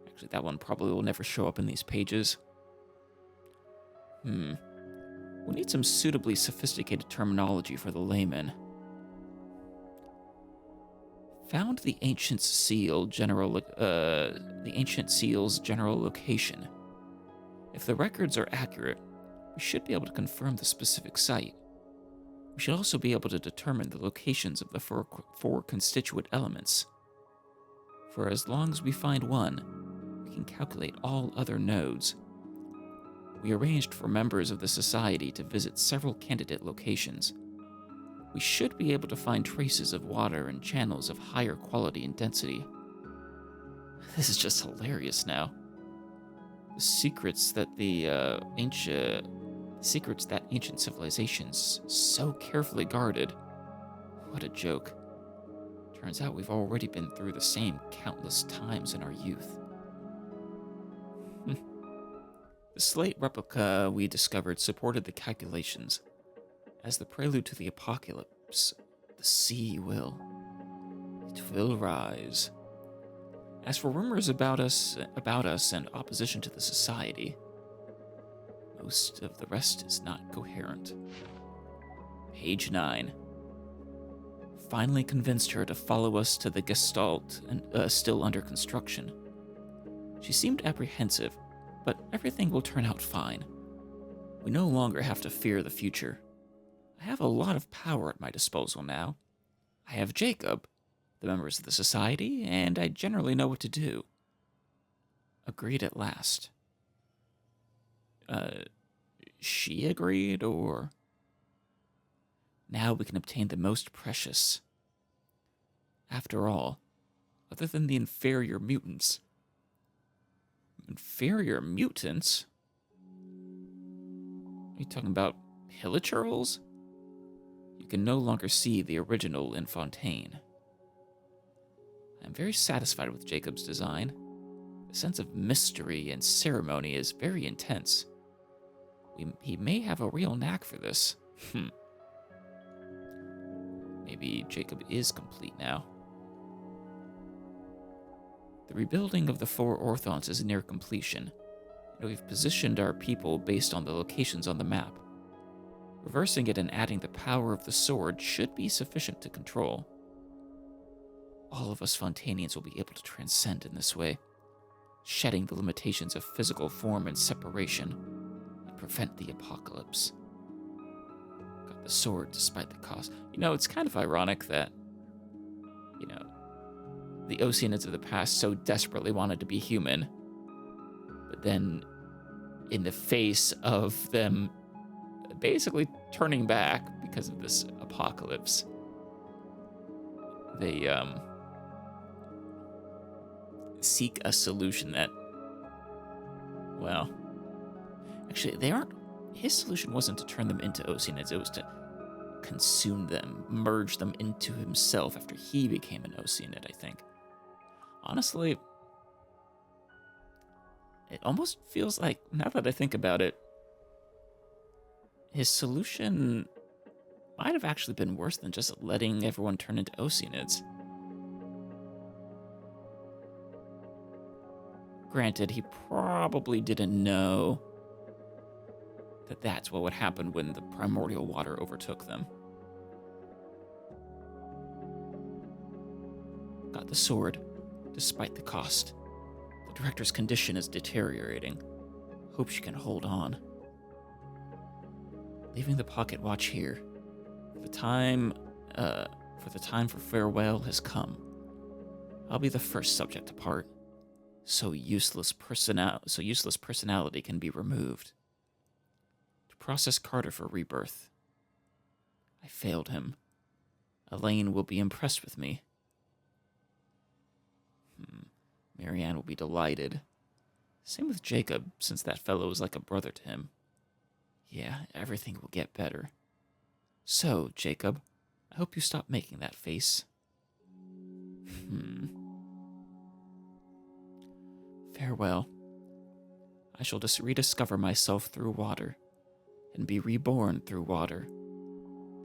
[SPEAKER 1] Actually, that one probably will never show up in these pages. We'll need some suitably sophisticated terminology for the layman. Found the ancient seal's general location. If the records are accurate, we should be able to confirm the specific site. We should also be able to determine the locations of the four constituent elements. For as long as we find one, we can calculate all other nodes. We arranged for members of the society to visit several candidate locations. We should be able to find traces of water and channels of higher quality and density. This is just hilarious now. The secrets that ancient civilizations so carefully guarded What a joke. Turns out we've already been through the same countless times in our youth. The slate replica we discovered supported the calculations. As the prelude to the apocalypse, the sea will. It will rise. As for rumors about us and opposition to the society, most of the rest is not coherent. Page 9. Finally convinced her to follow us to the Gestalt and still under construction. She seemed apprehensive, but everything will turn out fine. We no longer have to fear the future. I have a lot of power at my disposal now. I have Jacob, the members of the society, and I generally know what to do. Agreed at last. She agreed, or... Now we can obtain the most precious. After all, other than the inferior mutants... Inferior mutants? Are you talking about Hilichurls? You can no longer see the original in Fontaine. I'm very satisfied with Jacob's design. The sense of mystery and ceremony is very intense. He may have a real knack for this. Maybe Jacob is complete now. The rebuilding of the 4 Orthons is near completion, and we've positioned our people based on the locations on the map. Reversing it and adding the power of the sword should be sufficient to control. All of us Fontanians will be able to transcend in this way, shedding the limitations of physical form and separation, and prevent the apocalypse. Got the sword despite the cost. It's kind of ironic that, the Oceanids of the past so desperately wanted to be human, but then, in the face of them basically turning back because of this apocalypse, they, seek a solution that, well, actually, his solution wasn't to turn them into Oceanids, it was to consume them, merge them into himself after he became an Oceanid, I think. Honestly, it almost feels like, now that I think about it, his solution might have actually been worse than just letting everyone turn into Oceanids. Granted, he probably didn't know that that's what would happen when the primordial water overtook them. Got the sword, despite the cost. The director's condition is deteriorating. Hope she can hold on. Leaving the pocket watch here. The time for farewell has come. I'll be the first subject to part. So useless personality can be removed. To process Carter for rebirth. I failed him. Elaine will be impressed with me. Marianne will be delighted. Same with Jacob, since that fellow is like a brother to him. Yeah, everything will get better. So, Jacob, I hope you stop making that face. Farewell. I shall just rediscover myself through water, and be reborn through water.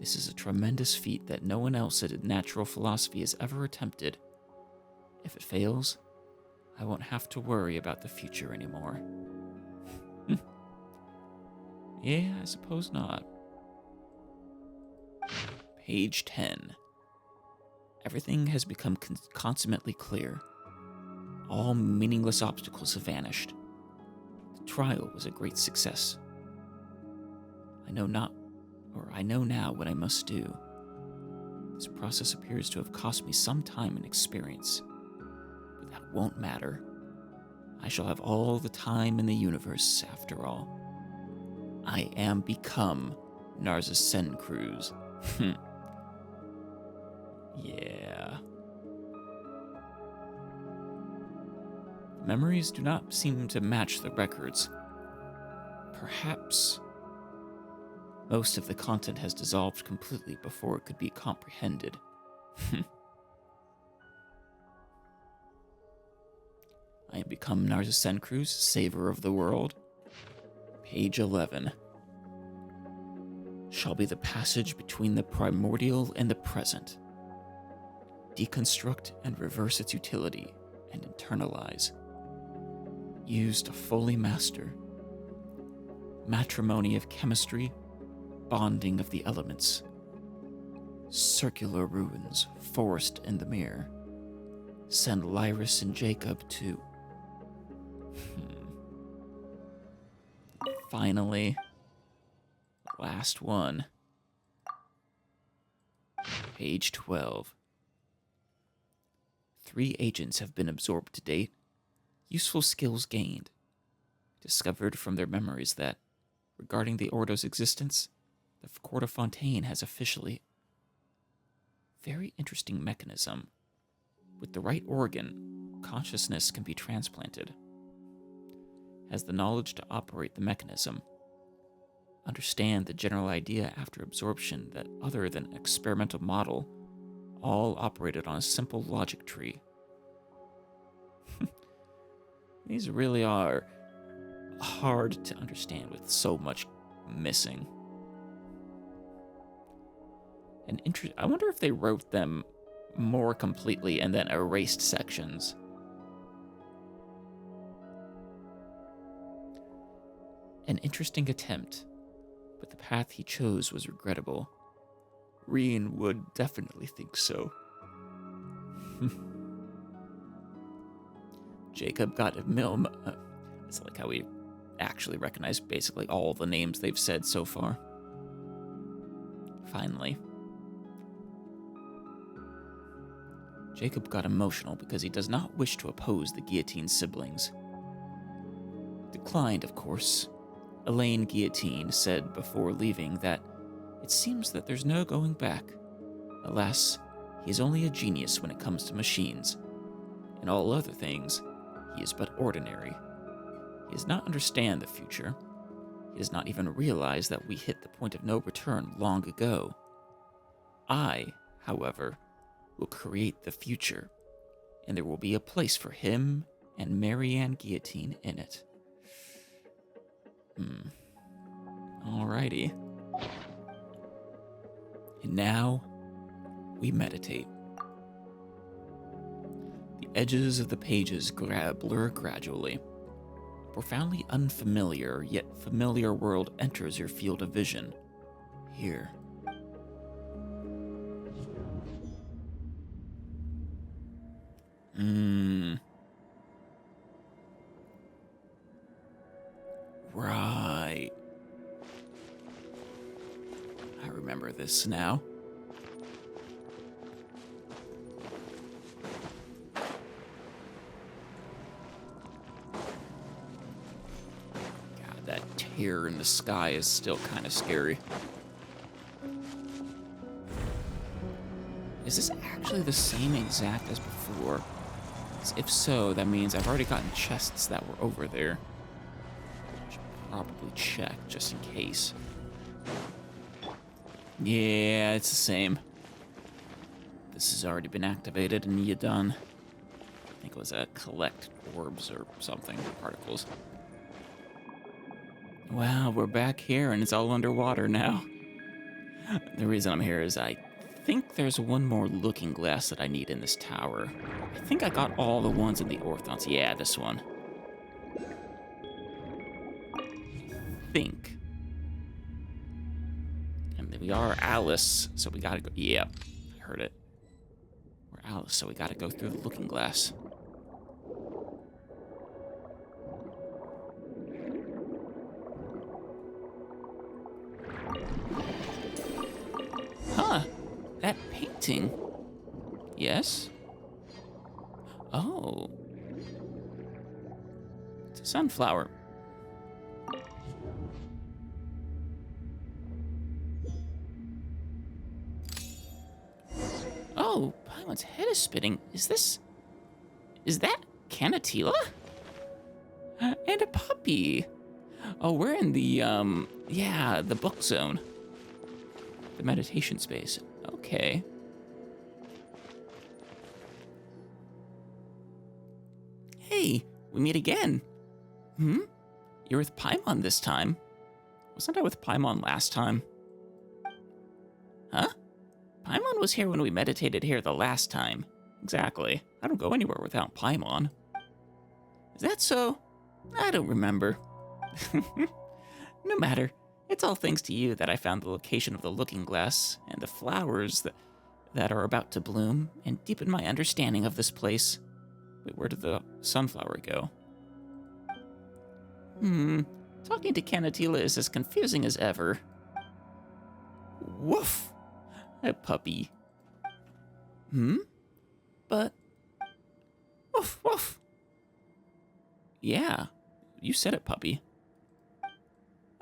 [SPEAKER 1] This is a tremendous feat that no one else at natural philosophy has ever attempted. If it fails, I won't have to worry about the future anymore. Yeah, I suppose not. Page 10. Everything has become consummately clear. All meaningless obstacles have vanished. The trial was a great success. I know now what I must do. This process appears to have cost me some time and experience. But that won't matter. I shall have all the time in the universe, after all. I am become Narza Sencruz. Yeah. The memories do not seem to match the records. Perhaps Most of the content has dissolved completely before it could be comprehended. I am become Narzisenkru's Saver of the World. Page 11. Shall be the passage between the primordial and the present. Deconstruct and reverse its utility, and internalize. Use to fully master. Matrimony of chemistry, bonding of the elements. Circular ruins, forest in the mirror. Send Lyris and Jacob to... Finally. Last one. Page 12. 3 agents have been absorbed to date. Useful skills gained. Discovered from their memories that, regarding the Ordo's existence, the Court of Fontaine has officially... Very interesting mechanism. With the right organ, consciousness can be transplanted. Has the knowledge to operate the mechanism. Understand the general idea after absorption that other than experimental model, all operated on a simple logic tree. These really are hard to understand with so much missing. And I wonder if they wrote them more completely and then erased sections. An interesting attempt, but the path he chose was regrettable. Rien would definitely think so. Jacob got a milm. It's like how we actually recognize basically all the names they've said so far. Finally. Jacob got emotional because he does not wish to oppose the Guillotine siblings. Declined, of course. Elaine Guillotine said before leaving that it seems that there's no going back. Alas, he is only a genius when it comes to machines. In all other things, he is but ordinary. He does not understand the future. He does not even realize that we hit the point of no return long ago. I, however, will create the future, and there will be a place for him and Marianne Guillotine in it. Alrighty. And now, we meditate. The edges of the pages blur gradually. A profoundly unfamiliar, yet familiar world enters your field of vision. Here. Right. I remember this now. God, that tear in the sky is still kind of scary. Is this actually the same exact as before? If so, that means I've already gotten chests that were over there. Should probably check just in case. Yeah, it's the same. This has already been activated and you're done. I think it was a collect orbs or something, particles. Wow, we're back here and it's all underwater now. The reason I'm here is I think there's one more looking glass that I need in this tower. I think I got all the ones in the Orthons. Yeah, this one. I think. And we are Alice, so we gotta go. Yeah, I heard it. We're Alice, so we gotta go through the looking glass. Huh. That painting. Yes? Oh. It's a sunflower. Oh, Paimon's head is spitting. Is that Canatila? And a puppy. Oh, we're in the, the book zone. The meditation space. Okay. Hey, we meet again. You're with Paimon this time. Wasn't I with Paimon last time? Huh? Paimon was here when we meditated here the last time. Exactly. I don't go anywhere without Paimon. Is that so? I don't remember. No matter. It's all thanks to you that I found the location of the looking glass and the flowers that are about to bloom and deepen my understanding of this place. Wait, where did the sunflower go? Talking to Canatila is as confusing as ever. Woof! A puppy. But... Woof, woof! Yeah, you said it, puppy.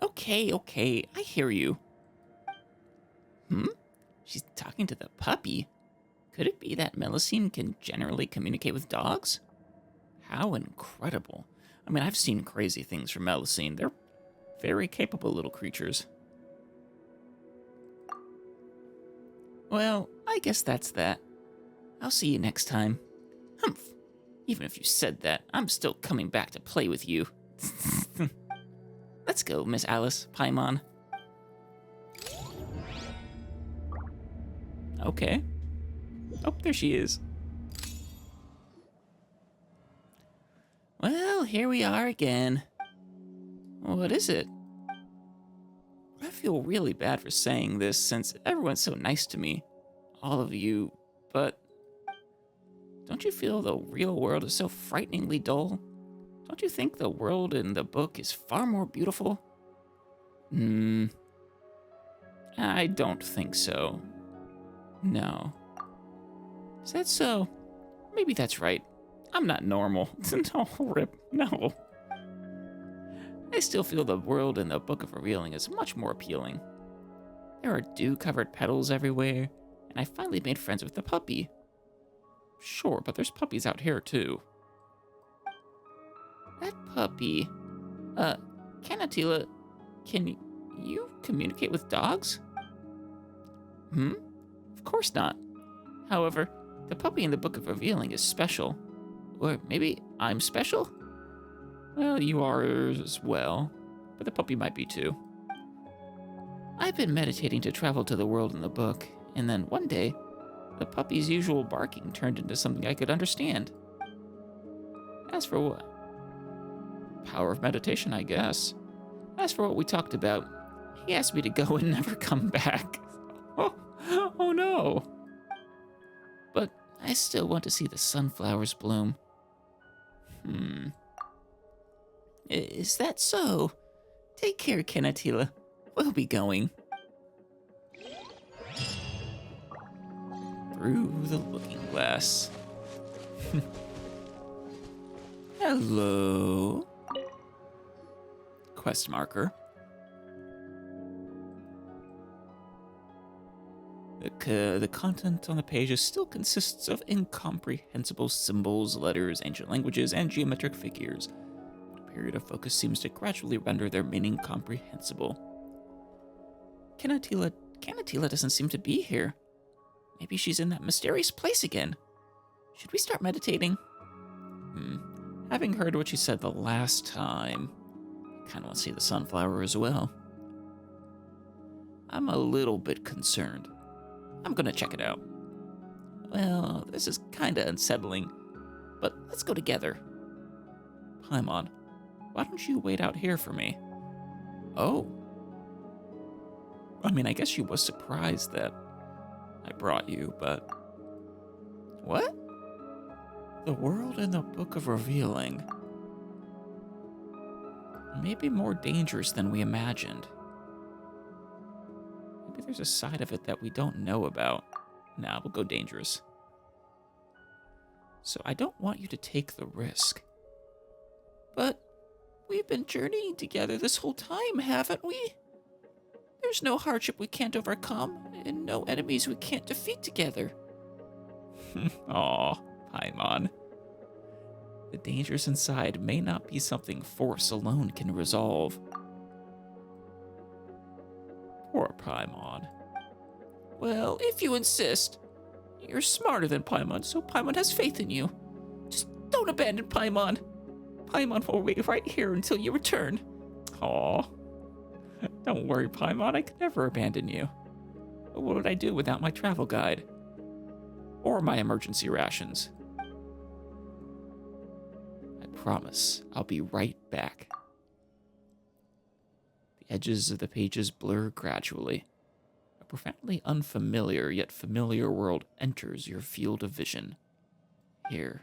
[SPEAKER 1] Okay, I hear you. She's talking to the puppy. Could it be that Melusine can generally communicate with dogs? How incredible. I mean, I've seen crazy things from Melusine. They're very capable little creatures. Well, I guess that's that. I'll see you next time. Humph. Even if you said that, I'm still coming back to play with you. Let's go, Miss Alice, Paimon. Okay. Oh, there she is. Well, here we are again. What is it? I feel really bad for saying this since everyone's so nice to me. All of you, but... Don't you feel the real world is so frighteningly dull? Don't you think the world in the book is far more beautiful? I don't think so. No. Is that so? Maybe that's right. I'm not normal. No, Rip, no. I still feel the world in the Book of Revealing is much more appealing. There are dew-covered petals everywhere, and I finally made friends with the puppy. Sure, but there's puppies out here, too. That puppy... Canatila, can you communicate with dogs? Of course not. However, the puppy in the Book of Revealing is special. Or maybe I'm special? Well, you are as well, but the puppy might be too. I've been meditating to travel to the world in the book, and then one day, the puppy's usual barking turned into something I could understand. As for what? Power of meditation, I guess. As for what we talked about, he asked me to go and never come back. Oh no. But I still want to see the sunflowers bloom. Is that so? Take care, Canatila. We'll be going. Through the looking glass. Hello. Quest marker. The content on the pages still consists of incomprehensible symbols, letters, ancient languages, and geometric figures. The period of focus seems to gradually render their meaning comprehensible. Canatila doesn't seem to be here. Maybe she's in that mysterious place again. Should we start meditating? Having heard what she said the last time, I kind of want to see the sunflower as well. I'm a little bit concerned. I'm gonna check it out. Well, this is kinda unsettling, but let's go together. Paimon, why don't you wait out here for me? Oh. I mean, I guess she was surprised that I brought you, but... What? The world in the Book of Revealing may be more dangerous than we imagined. Maybe there's a side of it that we don't know about. Nah, we'll go dangerous. So I don't want you to take the risk. But we've been journeying together this whole time, haven't we? There's no hardship we can't overcome, and no enemies we can't defeat together. Aw, Paimon. The dangers inside may not be something force alone can resolve. Poor Paimon. Well, if you insist. You're smarter than Paimon, so Paimon has faith in you. Just don't abandon Paimon. Paimon will wait right here until you return. Aw. Don't worry, Paimon, I could never abandon you. But what would I do without my travel guide? Or my emergency rations? I promise I'll be right back. The edges of the pages blur gradually. A profoundly unfamiliar yet familiar world enters your field of vision. Here.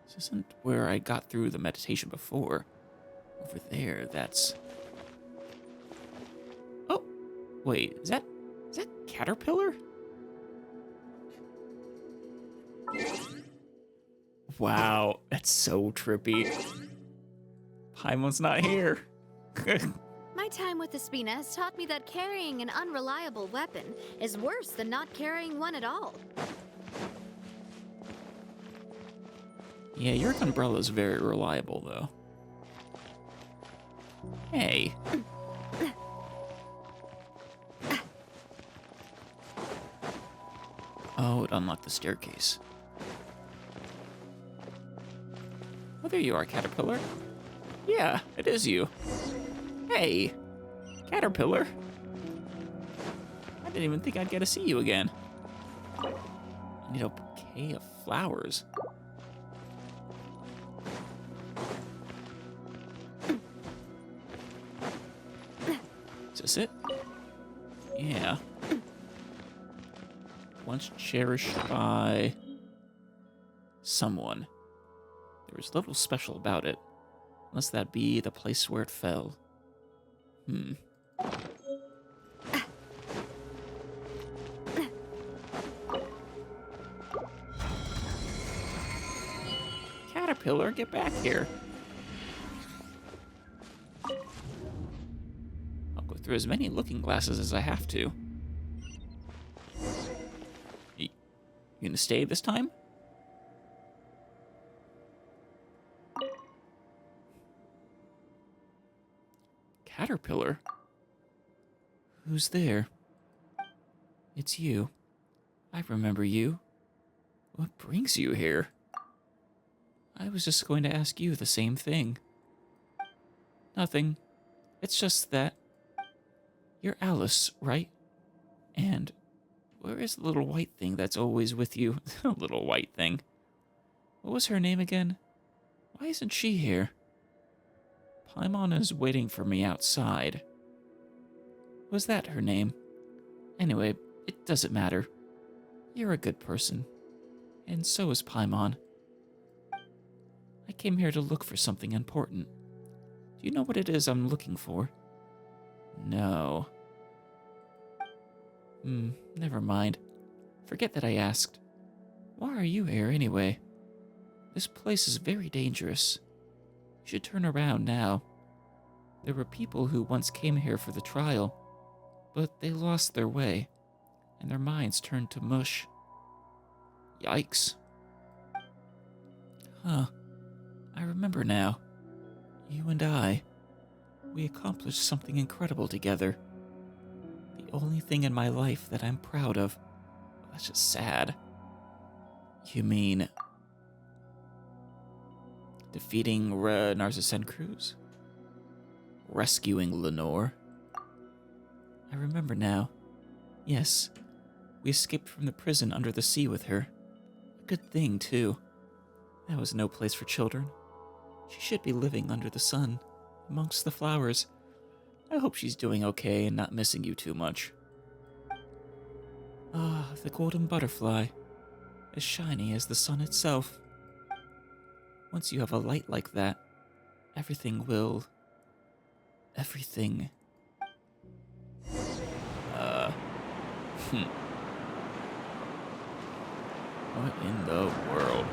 [SPEAKER 1] This isn't where I got through the meditation before. Over there, that's... Oh, wait, is that Caterpillar? Wow, that's so trippy. Paimon's not here.
[SPEAKER 2] My time with the Spina has taught me that carrying an unreliable weapon is worse than not carrying one at all.
[SPEAKER 1] Yeah, your umbrella's very reliable, though. Hey. Oh, it unlocked the staircase. Oh, there you are, Caterpillar. Yeah, it is you. Hey, Caterpillar. I didn't even think I'd get to see you again. I need a bouquet of flowers. Is this it? Yeah. Once cherished by someone. There was little special about it, unless that be the place where it fell. Caterpillar, get back here. I'll go through as many looking glasses as I have to. You gonna stay this time? Caterpillar? Who's there? It's you. I remember you. What brings you here? I was just going to ask you the same thing. Nothing. It's just that... You're Alice, right? And where is the little white thing that's always with you? Little white thing. What was her name again? Why isn't she here? Paimon is waiting for me outside. Was that her name? Anyway, it doesn't matter. You're a good person. And so is Paimon. I came here to look for something important. Do you know what it is I'm looking for? No. Never mind. Forget that I asked. Why are you here anyway? This place is very dangerous. You should turn around now. There were people who once came here for the trial, but they lost their way, and their minds turned to mush. Yikes. Huh. I remember now. You and I. We accomplished something incredible together. The only thing in my life that I'm proud of. That's just sad. You mean... defeating Narcissism Cruz? Rescuing Lanoire? I remember now. Yes, we escaped from the prison under the sea with her. A good thing, too. That was no place for children. She should be living under the sun, amongst the flowers. I hope she's doing okay and not missing you too much. Ah, the golden butterfly. As shiny as the sun itself. Once you have a light like that, everything will... everything... What in the world?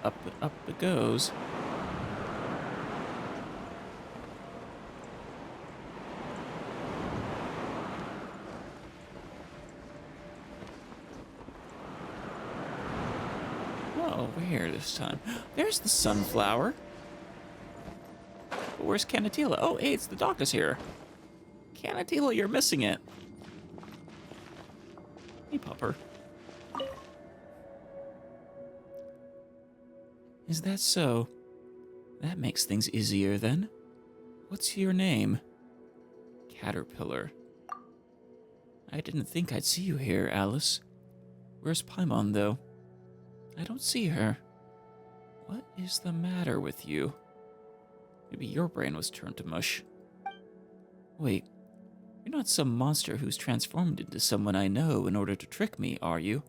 [SPEAKER 1] Up it goes. Oh, we're here this time. There's the sunflower. But where's Canatila? Oh, hey, it's the dog is here. Canatila, you're missing it. Hey, pupper. Is that so? That makes things easier then. What's your name? Caterpillar. I didn't think I'd see you here, Alice. Where's Paimon, though? I don't see her. What is the matter with you? Maybe your brain was turned to mush. Wait, you're not some monster who's transformed into someone I know in order to trick me, are you?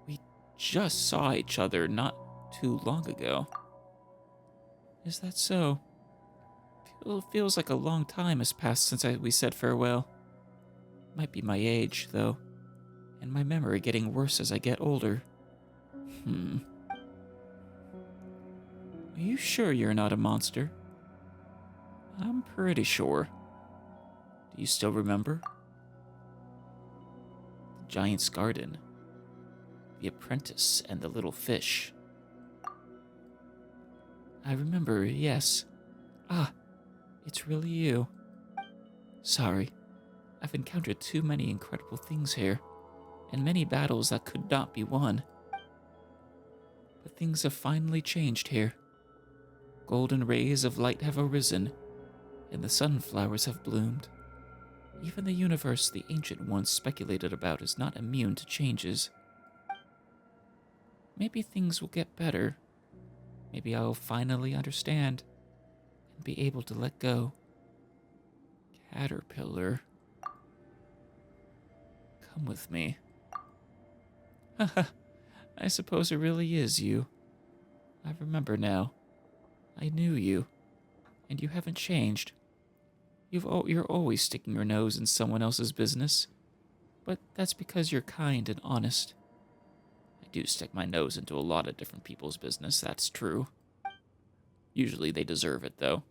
[SPEAKER 1] We just saw each other not too long ago. Is that so? Feels like a long time has passed since we said farewell. Might be my age, though, and my memory getting worse as I get older. Are you sure you're not a monster? I'm pretty sure. Do you still remember? The giant's garden. The apprentice and the little fish. I remember, yes. Ah, it's really you. Sorry. I've encountered too many incredible things here, and many battles that could not be won. But things have finally changed here. Golden rays of light have arisen, and the sunflowers have bloomed. Even the universe the Ancient Ones speculated about is not immune to changes. Maybe things will get better. Maybe I'll finally understand and be able to let go. Caterpillar. Come with me. Haha, I suppose it really is you. I remember now. I knew you, and you haven't changed. You're always sticking your nose in someone else's business, but that's because you're kind and honest. I do stick my nose into a lot of different people's business, that's true. Usually they deserve it, though.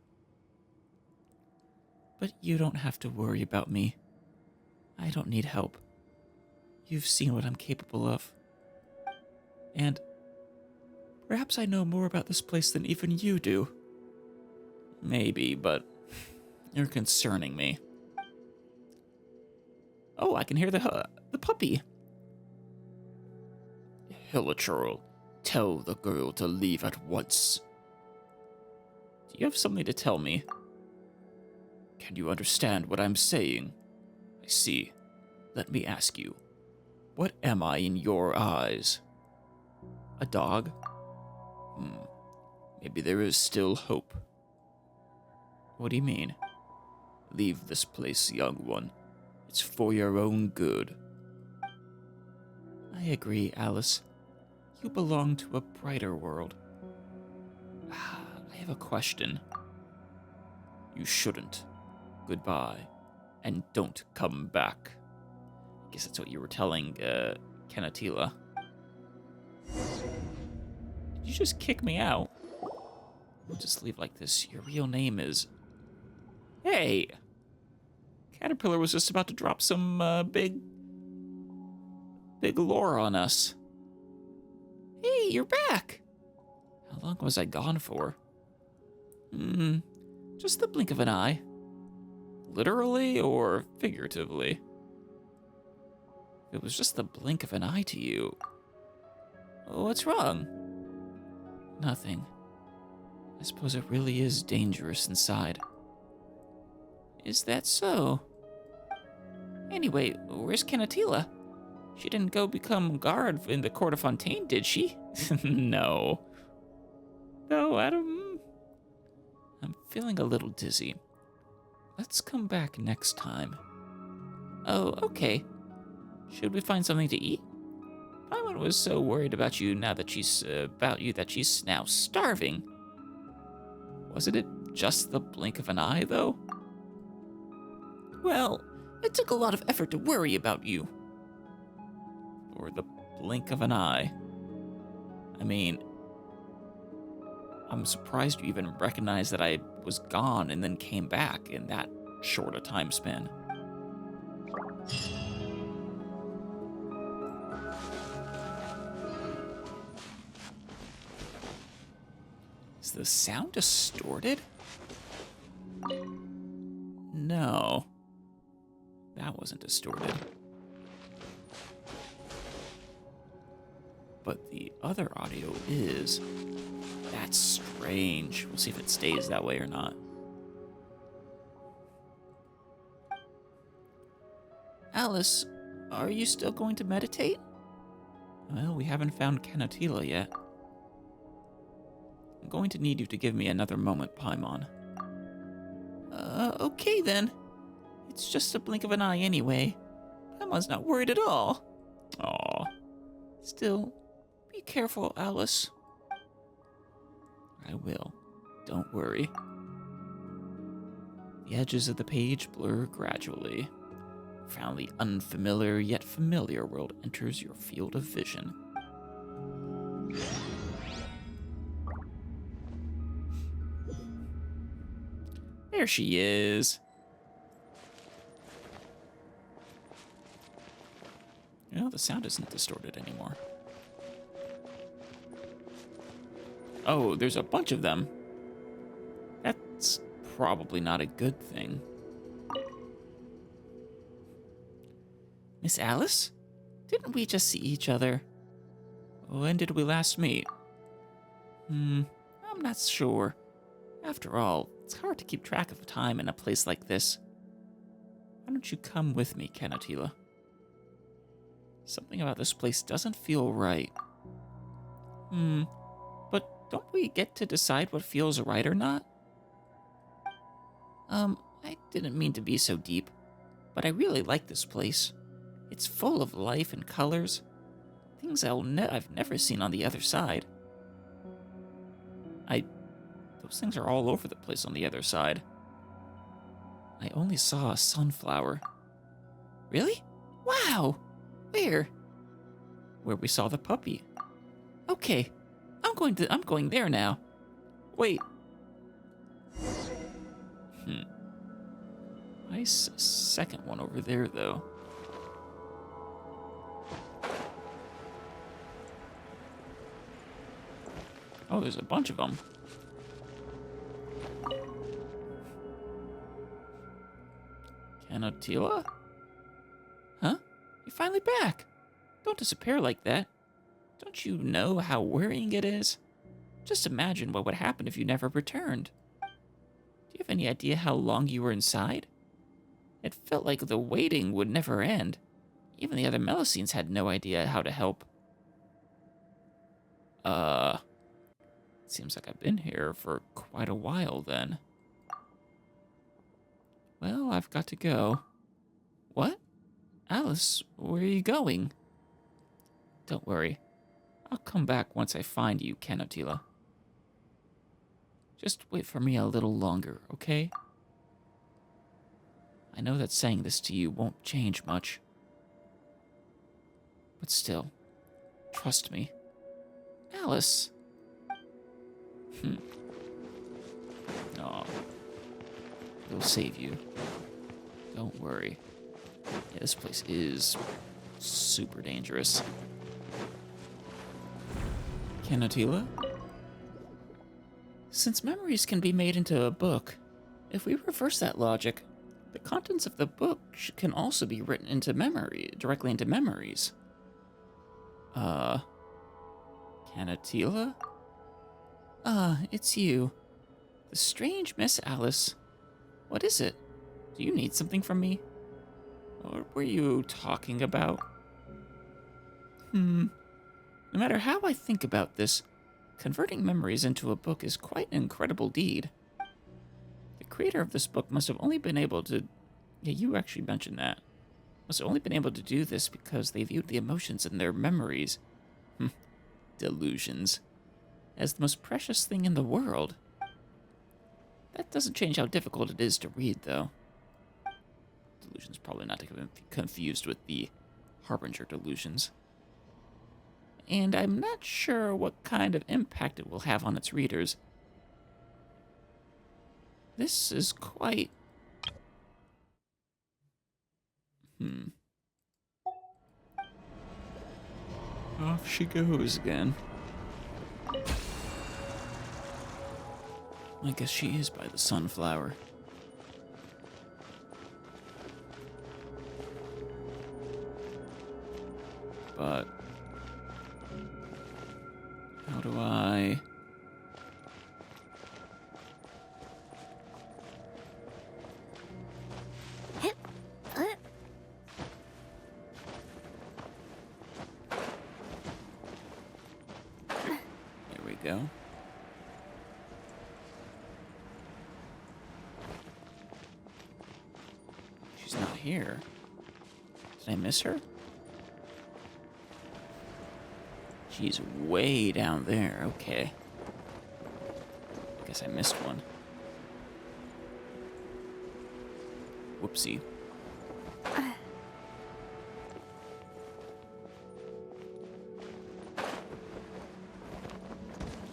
[SPEAKER 1] But you don't have to worry about me. I don't need help. You've seen what I'm capable of. And perhaps I know more about this place than even you do. Maybe, but you're concerning me. Oh, I can hear the puppy. Hilichurl, tell the girl to leave at once. Do you have something to tell me? Can you understand what I'm saying? I see. Let me ask you. What am I in your eyes? A dog? Maybe there is still hope. What do you mean? Leave this place, young one. It's for your own good. I agree, Alice. You belong to a brighter world. I have a question. You shouldn't. Goodbye. And don't come back. I guess that's what you were telling, Canatila. Did you just kick me out? We'll just leave like this. Your real name is... Hey! Caterpillar was just about to drop some, big lore on us. Hey, you're back! How long was I gone for? Just the blink of an eye. Literally or figuratively? It was just the blink of an eye to you. What's wrong? Nothing. I suppose it really is dangerous inside. Is that so? Anyway, where's Canatila? She didn't go become guard in the court of Fontaine, did she? No. No, Adam. I'm feeling a little dizzy. Let's come back next time. Oh, okay. Should we find something to eat? Paimon was so worried about you that she's now starving. Wasn't it just the blink of an eye, though? Well, it took a lot of effort to worry about you. Or the blink of an eye. I mean, I'm surprised you even recognized that I was gone and then came back in that short a time span. Is the sound distorted? No. That wasn't distorted. But the other audio is. That's strange. We'll see if it stays that way or not. Alice, are you still going to meditate? Well, we haven't found Canatila yet. I'm going to need you to give me another moment, Paimon. Okay then. It's just a blink of an eye anyway. Paimon's not worried at all. Aw. Still, be careful, Alice. I will. Don't worry. The edges of the page blur gradually. A profoundly unfamiliar yet familiar world enters your field of vision. There she is. You know, the sound isn't distorted anymore. Oh, there's a bunch of them. That's probably not a good thing. Miss Alice? Didn't we just see each other? When did we last meet? I'm not sure. After all, it's hard to keep track of time in a place like this. Why don't you come with me, Canatila? Something about this place doesn't feel right. But don't we get to decide what feels right or not? I didn't mean to be so deep, but I really like this place. It's full of life and colors. Things I've never seen on the other side. Those things are all over the place on the other side. I only saw a sunflower. Really? Wow! Where? Where we saw the puppy. Okay, I'm going there now. Wait. Nice second one over there, though. Oh, there's a bunch of them. Canatila? Huh? You're finally back. Don't disappear like that. Don't you know how worrying it is? Just imagine what would happen if you never returned. Do you have any idea how long you were inside? It felt like the waiting would never end. Even the other Melusines had no idea how to help. Seems like I've been here for quite a while then. Well, I've got to go. What? Alice, where are you going? Don't worry. I'll come back once I find you, Canatila. Just wait for me a little longer, okay? I know that saying this to you won't change much. But still, trust me. Alice! Aw. We'll save you. Don't worry. Yeah, this place is super dangerous. Canatila? Since memories can be made into a book, if we reverse that logic, the contents of the book can also be written into directly into memories. Canatila? It's you. The strange Miss Alice. What is it? Do you need something from me? What were you talking about? No matter how I think about this, converting memories into a book is quite an incredible deed. The creator of this book must have only been able to... Yeah, you actually mentioned that. Must have only been able to do this because they viewed the emotions in their memories. Delusions. As the most precious thing in the world. That doesn't change how difficult it is to read, though. Delusions probably not to be confused with the Harbinger delusions. And I'm not sure what kind of impact it will have on its readers. This is quite... Off she goes again. I guess she is by the sunflower. But how do I... There we go. She's not here. Did I miss her? She's way down there. Okay. I guess I missed one. Whoopsie.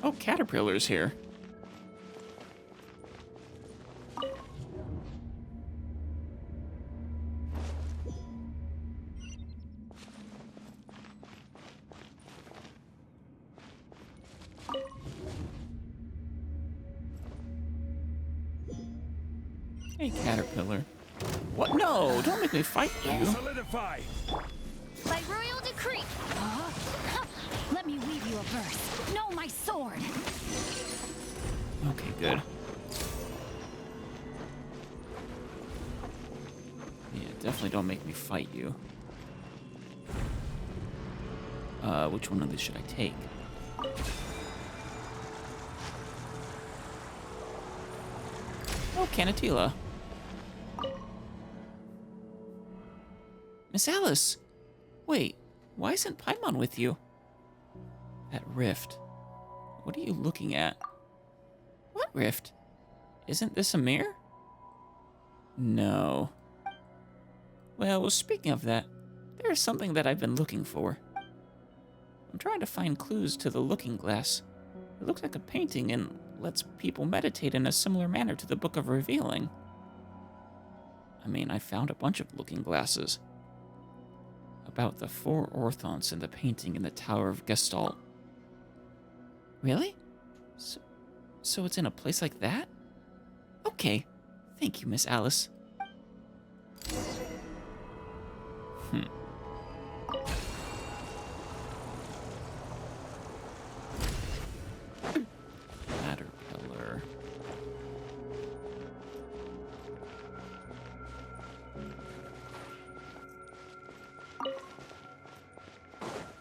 [SPEAKER 1] Oh, Caterpillar's here. Hey, Caterpillar. What? No, don't make me fight you.
[SPEAKER 3] Solidify!
[SPEAKER 2] By royal decree.
[SPEAKER 4] Let me weave you a verse. No, my sword.
[SPEAKER 1] Okay, good. Yeah, definitely don't make me fight you. Which one of these should I take? Oh, Canatila. Miss Alice! Wait, why isn't Paimon with you? That rift. What are you looking at? What rift? Isn't this a mirror? No. Well, speaking of that, there is something that I've been looking for. I'm trying to find clues to the looking glass. It looks like a painting and lets people meditate in a similar manner to the Book of Revealing. I mean, I found a bunch of looking glasses. About the 4 orthants in the painting in the Tower of Gestalt. Really? So it's in a place like that? Okay. Thank you, Miss Alice. Caterpillar.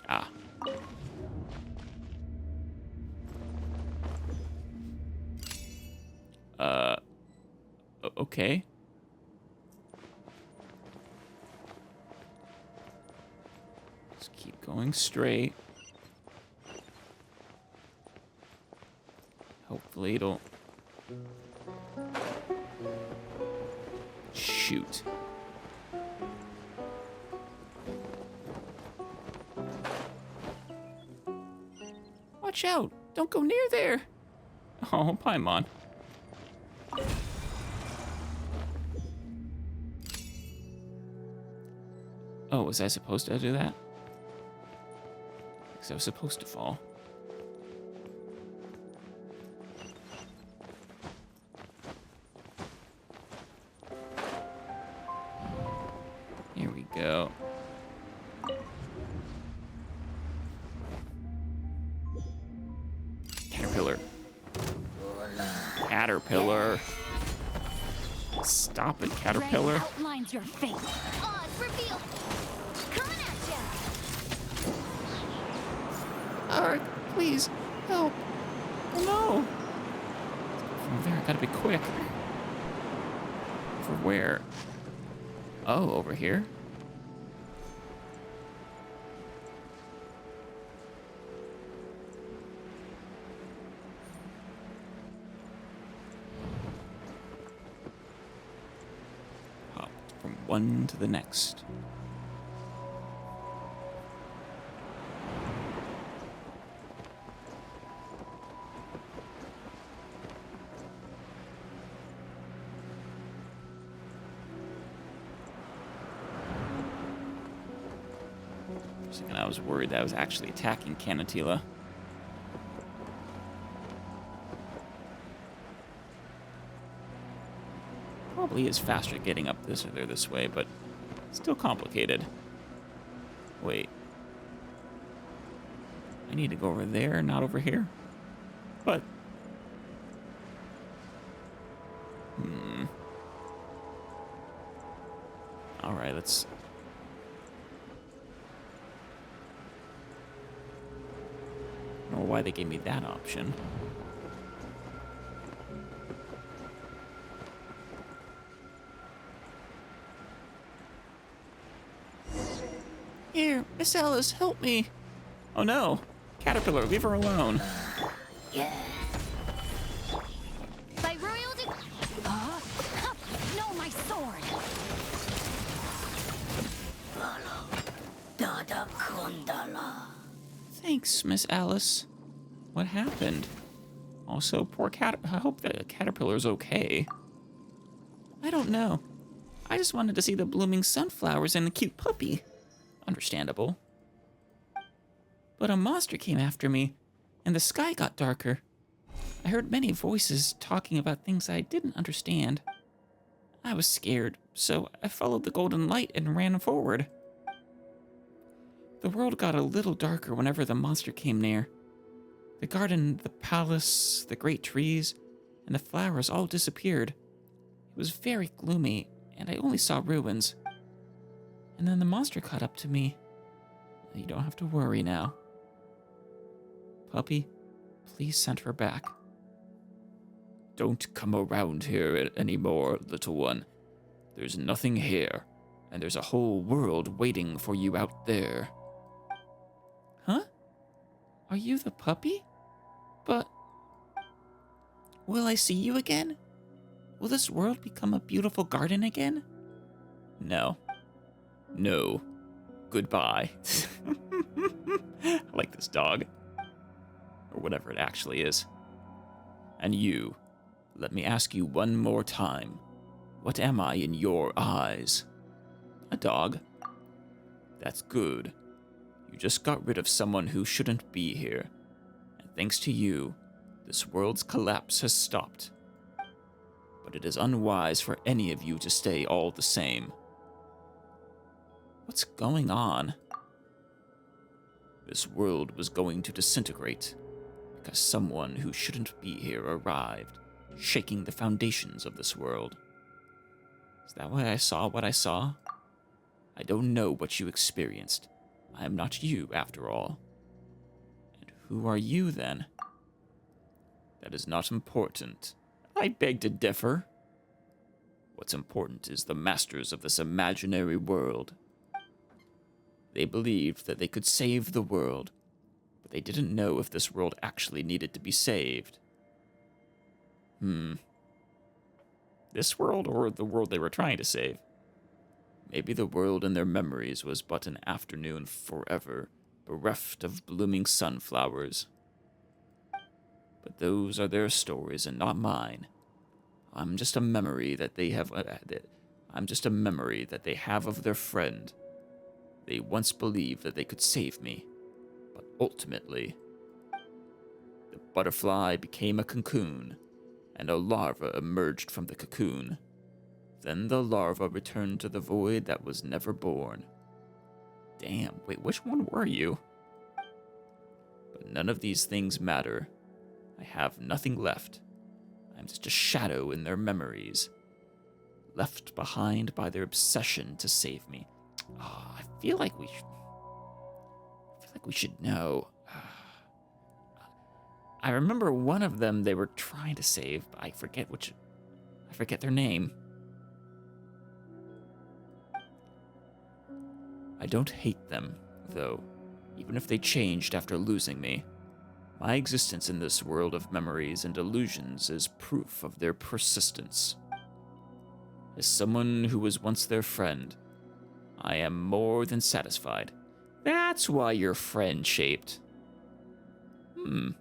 [SPEAKER 1] Ah. Okay. Just keep going straight. Hopefully it'll... Shoot. Watch out! Don't go near there! Oh, Paimon. Oh, was I supposed to do that? Because I was supposed to fall. Here we go. Caterpillar. Caterpillar. Stop it, Caterpillar.
[SPEAKER 4] Red outlines your fate.
[SPEAKER 2] Odds revealed. Coming at ya.
[SPEAKER 1] Alright, please, help. Oh no. From there, I gotta be quick. For where? Oh, over here? Hop from one to the next. For a second, I was worried that I was actually attacking Canatila. probably is faster getting up this or this way, but still complicated. Wait. I need to go over there, not over here. But... Alright, let's... I don't know why they gave me that option. Here, Miss Alice, help me. Oh no. Caterpillar, leave her alone.
[SPEAKER 4] By royal no, my sword.
[SPEAKER 1] Thanks, Miss Alice. What happened? Also, poor cat. I hope the caterpillar's okay. I don't know. I just wanted to see the blooming sunflowers and the cute puppy. Understandable. But a monster came after me, and the sky got darker. I heard many voices talking about things I didn't understand. I was scared, so I followed the golden light and ran forward. The world got a little darker whenever the monster came near. The garden, the palace, the great trees, and the flowers all disappeared. It was very gloomy, and I only saw ruins. And then the monster caught up to me. You don't have to worry now. Puppy, please send her back. Don't come around here anymore, little one. There's nothing here, and there's a whole world waiting for you out there. Huh? Are you the puppy? But... will I see you again? Will this world become a beautiful garden again? No. No. Goodbye. I like this dog. Or whatever it actually is. And you, let me ask you one more time. What am I in your eyes? A dog? That's good. You just got rid of someone who shouldn't be here. And thanks to you, this world's collapse has stopped. But it is unwise for any of you to stay all the same. What's going on? This world was going to disintegrate because someone who shouldn't be here arrived, shaking the foundations of this world. Is that why I saw what I saw? I don't know what you experienced. I am not you, after all. And who are you, then? That is not important. I beg to differ. What's important is the masters of this imaginary world. They believed that they could save the world, but they didn't know if this world actually needed to be saved. This world or the world they were trying to save? Maybe the world in their memories was but an afternoon forever, bereft of blooming sunflowers. But those are their stories and not mine. I'm just a memory that they have. I'm just a memory that they have of their friend. They once believed that they could save me, but ultimately, the butterfly became a cocoon, and a larva emerged from the cocoon. Then the larva returned to the void that was never born. Damn, wait, which one were you? But none of these things matter. I have nothing left. I'm just a shadow in their memories, left behind by their obsession to save me. Oh, I feel like we should know. I remember one of them they were trying to save, but I forget their name. I don't hate them, though, even if they changed after losing me. My existence in this world of memories and illusions is proof of their persistence. As someone who was once their friend, I am more than satisfied. That's why you're friend-shaped. No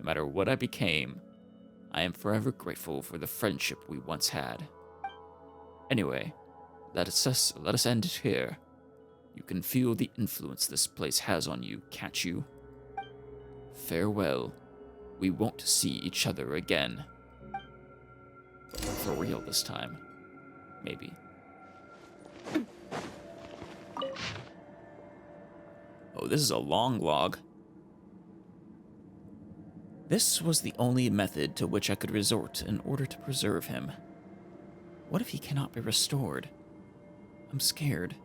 [SPEAKER 1] matter what I became, I am forever grateful for the friendship we once had. Anyway, let us end it here. You can feel the influence this place has on you, can't you? Farewell. We won't see each other again. for real this time. Maybe. Oh, this is a long log. This was the only method to which I could resort in order to preserve him. What if he cannot be restored? I'm scared.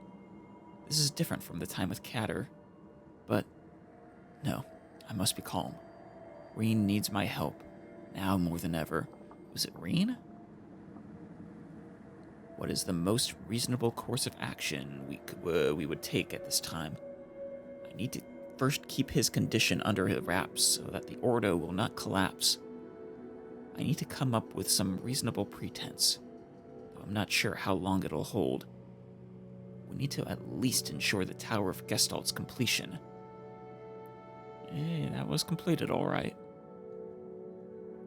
[SPEAKER 1] This is different from the time with Catter. But, no, I must be calm. Reen needs my help, now more than ever. Was it Reen? What is the most reasonable course of action we would take at this time? I need to first keep his condition under wraps so that the Ordo will not collapse. I need to come up with some reasonable pretense, though I'm not sure how long it'll hold. We need to at least ensure the Tower of Gestalt's completion. That was completed all right.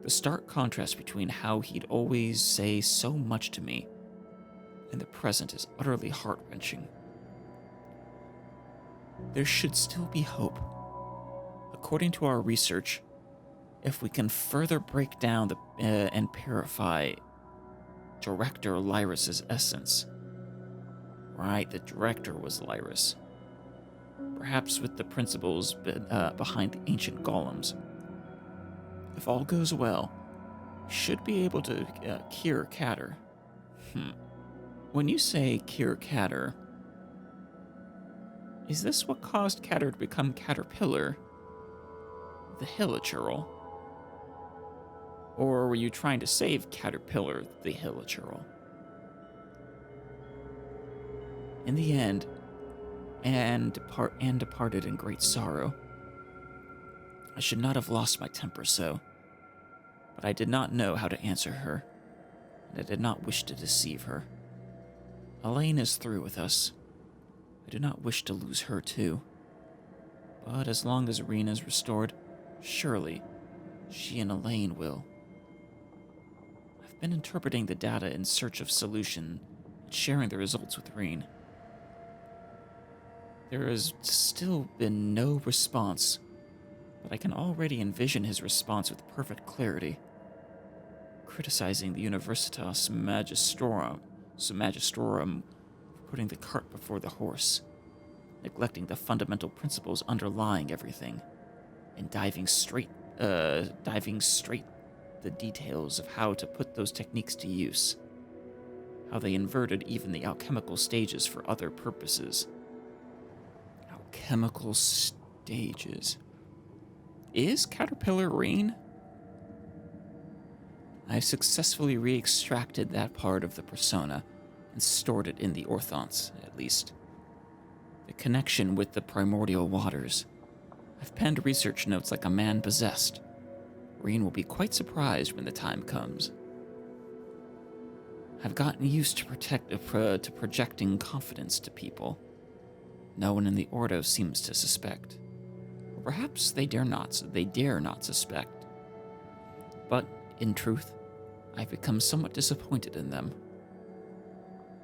[SPEAKER 1] The stark contrast between how he'd always say so much to me and the present is utterly heart-wrenching. There should still be hope. According to our research, if we can further break down and purify Director Lyris's essence. Right, the Director was Lyris. Perhaps with the principles behind the ancient golems. If all goes well, we should be able to cure Catter. When you say cure Catter, is this what caused Catter to become Caterpillar, the Hilichurl? Or were you trying to save Caterpillar, the Hilichurl? In the end, and departed in great sorrow. I should not have lost my temper so, but I did not know how to answer her, and I did not wish to deceive her. Elaine is through with us. I do not wish to lose her too. But as long as Reen is restored, surely she and Elaine will. I've been interpreting the data in search of solution and sharing the results with Reen. There has still been no response, but I can already envision his response with perfect clarity. Criticizing the Universitas Magistrorum for putting the cart before the horse, neglecting the fundamental principles underlying everything, and diving straight the details of how to put those techniques to use. How they inverted even the alchemical stages for other purposes. Alchemical stages. Is Caterpillar Reen? I've successfully re-extracted that part of the persona and stored it in the Orthonts, at least. The connection with the primordial waters. I've penned research notes like a man possessed. Reen will be quite surprised when the time comes. I've gotten used to projecting confidence to people. No one in the Ordo seems to suspect. Or perhaps they dare not suspect. But, in truth, I've become somewhat disappointed in them.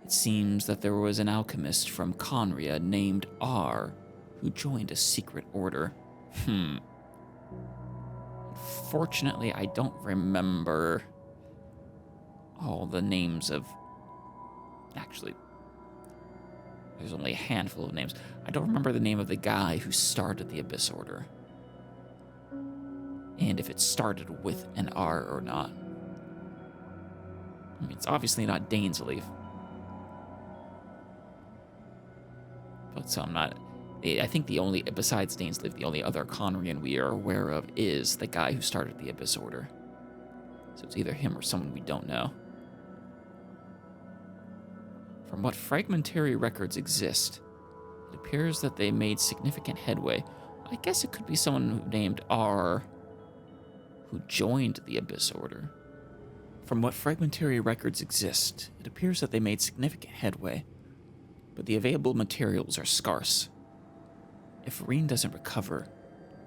[SPEAKER 1] It seems that there was an alchemist from Conria named R who joined a secret order. Unfortunately, I don't remember all the names of... Actually, there's only a handful of names. I don't remember the name of the guy who started the Abyss Order. And if it started with an R or not. I mean, it's obviously not Dainsleif. But so I'm not... I think the only, besides Dainsleif, the only other Conrian we are aware of is the guy who started the Abyss Order. So it's either him or someone we don't know. From what fragmentary records exist, it appears that they made significant headway. I guess it could be someone named R who joined the Abyss Order. From what fragmentary records exist, it appears that they made significant headway, but the available materials are scarce. If Reen doesn't recover,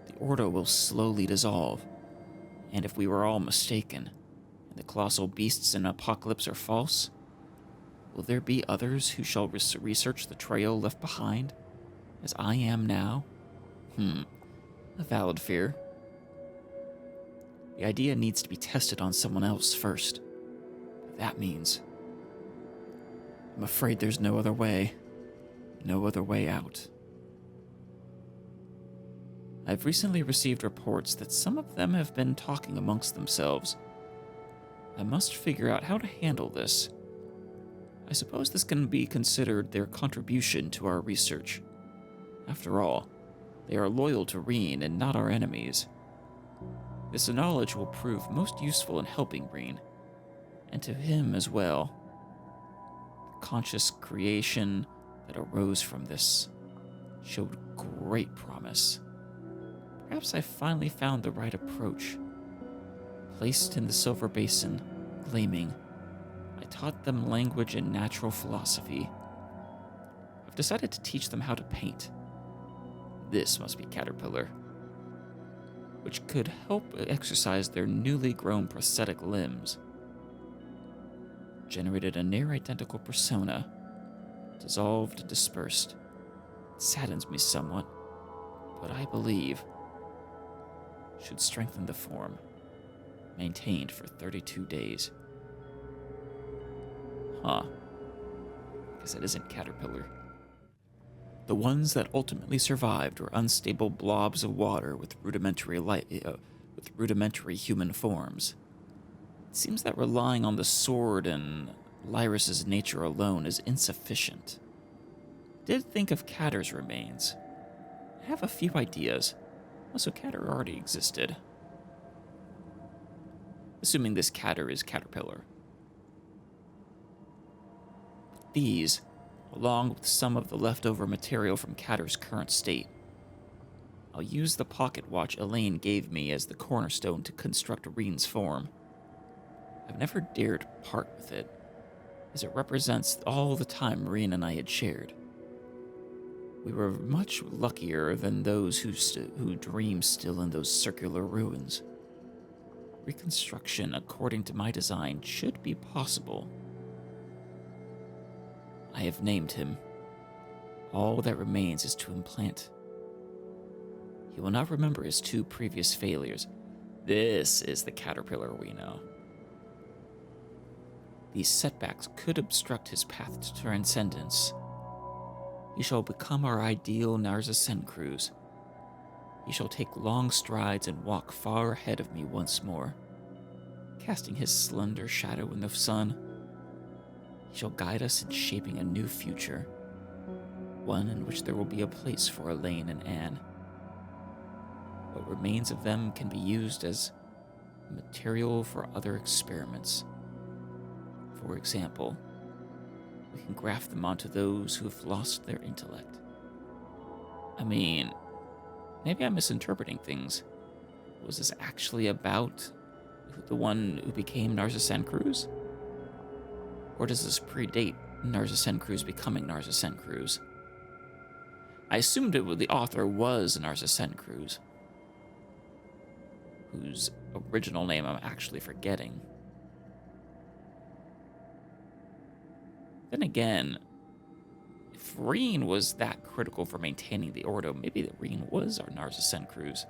[SPEAKER 1] the Ordo will slowly dissolve, and if we were all mistaken, and the colossal beasts in Apocalypse are false, will there be others who shall research the trail left behind, as I am now? A valid fear. The idea needs to be tested on someone else first. that means. I'm afraid there's no other way. No other way out. I've recently received reports that some of them have been talking amongst themselves. I must figure out how to handle this. I suppose this can be considered their contribution to our research. After all, they are loyal to Reen and not our enemies. This knowledge will prove most useful in helping Reen, and to him as well. The conscious creation that arose from this showed great promise. Perhaps I finally found the right approach. Placed in the silver basin, gleaming, I taught them language and natural philosophy. I've decided to teach them how to paint. This must be Caterpillar, which could help exercise their newly grown prosthetic limbs. Generated a near-identical persona, dissolved and dispersed. It saddens me somewhat, but I believe should strengthen the form, maintained for 32 days. Huh. Guess it isn't Caterpillar. The ones that ultimately survived were unstable blobs of water with rudimentary human forms. It seems that relying on the sword and Lyris's nature alone is insufficient. Did think of Catter's remains. I have a few ideas. Also, Catter already existed. Assuming this Catter is Caterpillar. These, along with some of the leftover material from Catter's current state. I'll use the pocket watch Elaine gave me as the cornerstone to construct Reen's form. I've never dared part with it, as it represents all the time Reen and I had shared. We were much luckier than those who dream still in those circular ruins. Reconstruction, according to my design, should be possible. I have named him. All that remains is to implant. He will not remember his 2 previous failures. This is the Caterpillar we know. These setbacks could obstruct his path to transcendence. He shall become our ideal Narza-Sencruz. He shall take long strides and walk far ahead of me once more, casting his slender shadow in the sun. He shall guide us in shaping a new future, one in which there will be a place for Elaine and Anne. What remains of them can be used as material for other experiments. For example, we can graft them onto those who have lost their intellect. I mean, maybe I'm misinterpreting things. Was this actually about the one who became Narza-Sencruz? Or does this predate Narza-Sencruz becoming Narza-Sencruz? I assumed the author was Narza-Sencruz, whose original name I'm actually forgetting. Then again, if Reen was that critical for maintaining the Ordo, maybe that Reen was our Narza-Sencruz.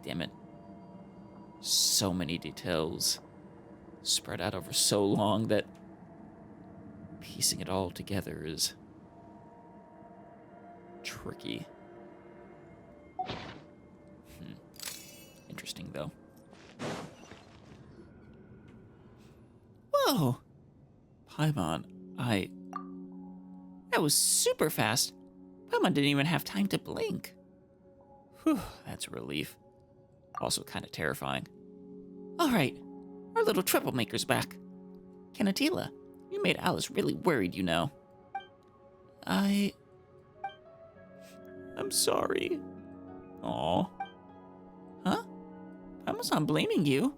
[SPEAKER 1] Damn it. So many details spread out over so long that piecing it all together is tricky. Interesting, though. Whoa! Paimon, that was super fast. Paimon didn't even have time to blink. Whew, that's a relief. Also kind of terrifying. Alright, our little troublemaker's back. Kenatila, you made Alice really worried, you know. I'm sorry. Aw. Huh? Paimon's not blaming you.